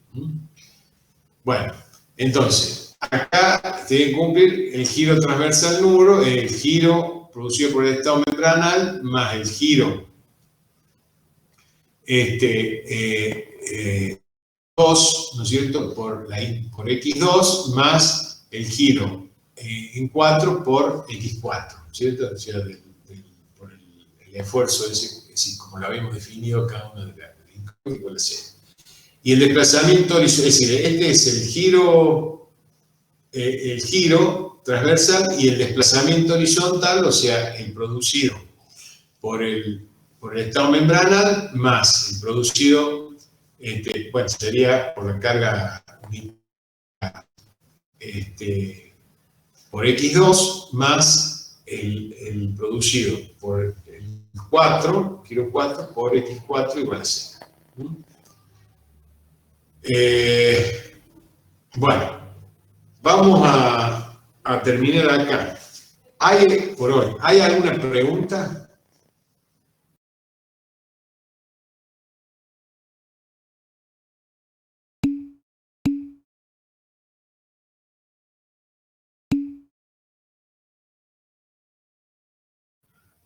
Bueno, entonces, acá tiene que cumplir el giro transversal nulo, el giro producido por el estado membranal, más el giro 2, ¿no es cierto?, por X2, más el giro en 4 por X4, ¿no es cierto? O sea, por el esfuerzo ese, como lo habíamos definido cada una de las incógnitas. Y el desplazamiento horizontal, es decir, este es el giro transversal y el desplazamiento horizontal, o sea, el producido por el estado membranal más el producido, bueno, sería por la carga por X2 más el producido por el 4, giro 4, por X4 igual a 0. Bueno, vamos a terminar acá. Por hoy, ¿hay alguna pregunta?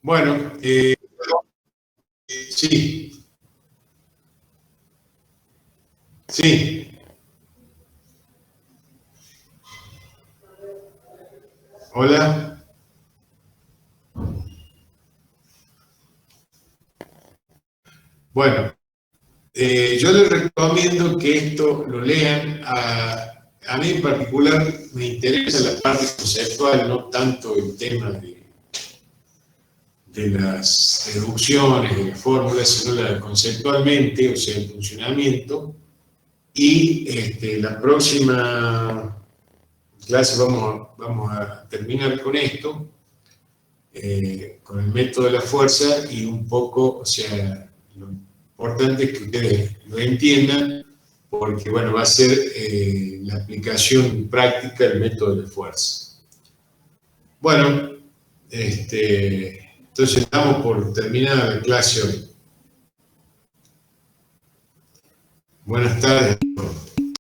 Bueno, sí, sí. Hola. Bueno, yo les recomiendo que esto lo lean. A mí en particular me interesa la parte conceptual, no tanto el tema de las deducciones, de las fórmulas, sino conceptualmente, o sea, el funcionamiento. Y la próxima clase vamos a terminar con esto, con el método de la fuerza y un poco, o sea, lo importante es que ustedes lo entiendan, porque, bueno, va a ser la aplicación práctica del método de la fuerza. Bueno, entonces estamos por terminar la clase hoy. Buenas tardes.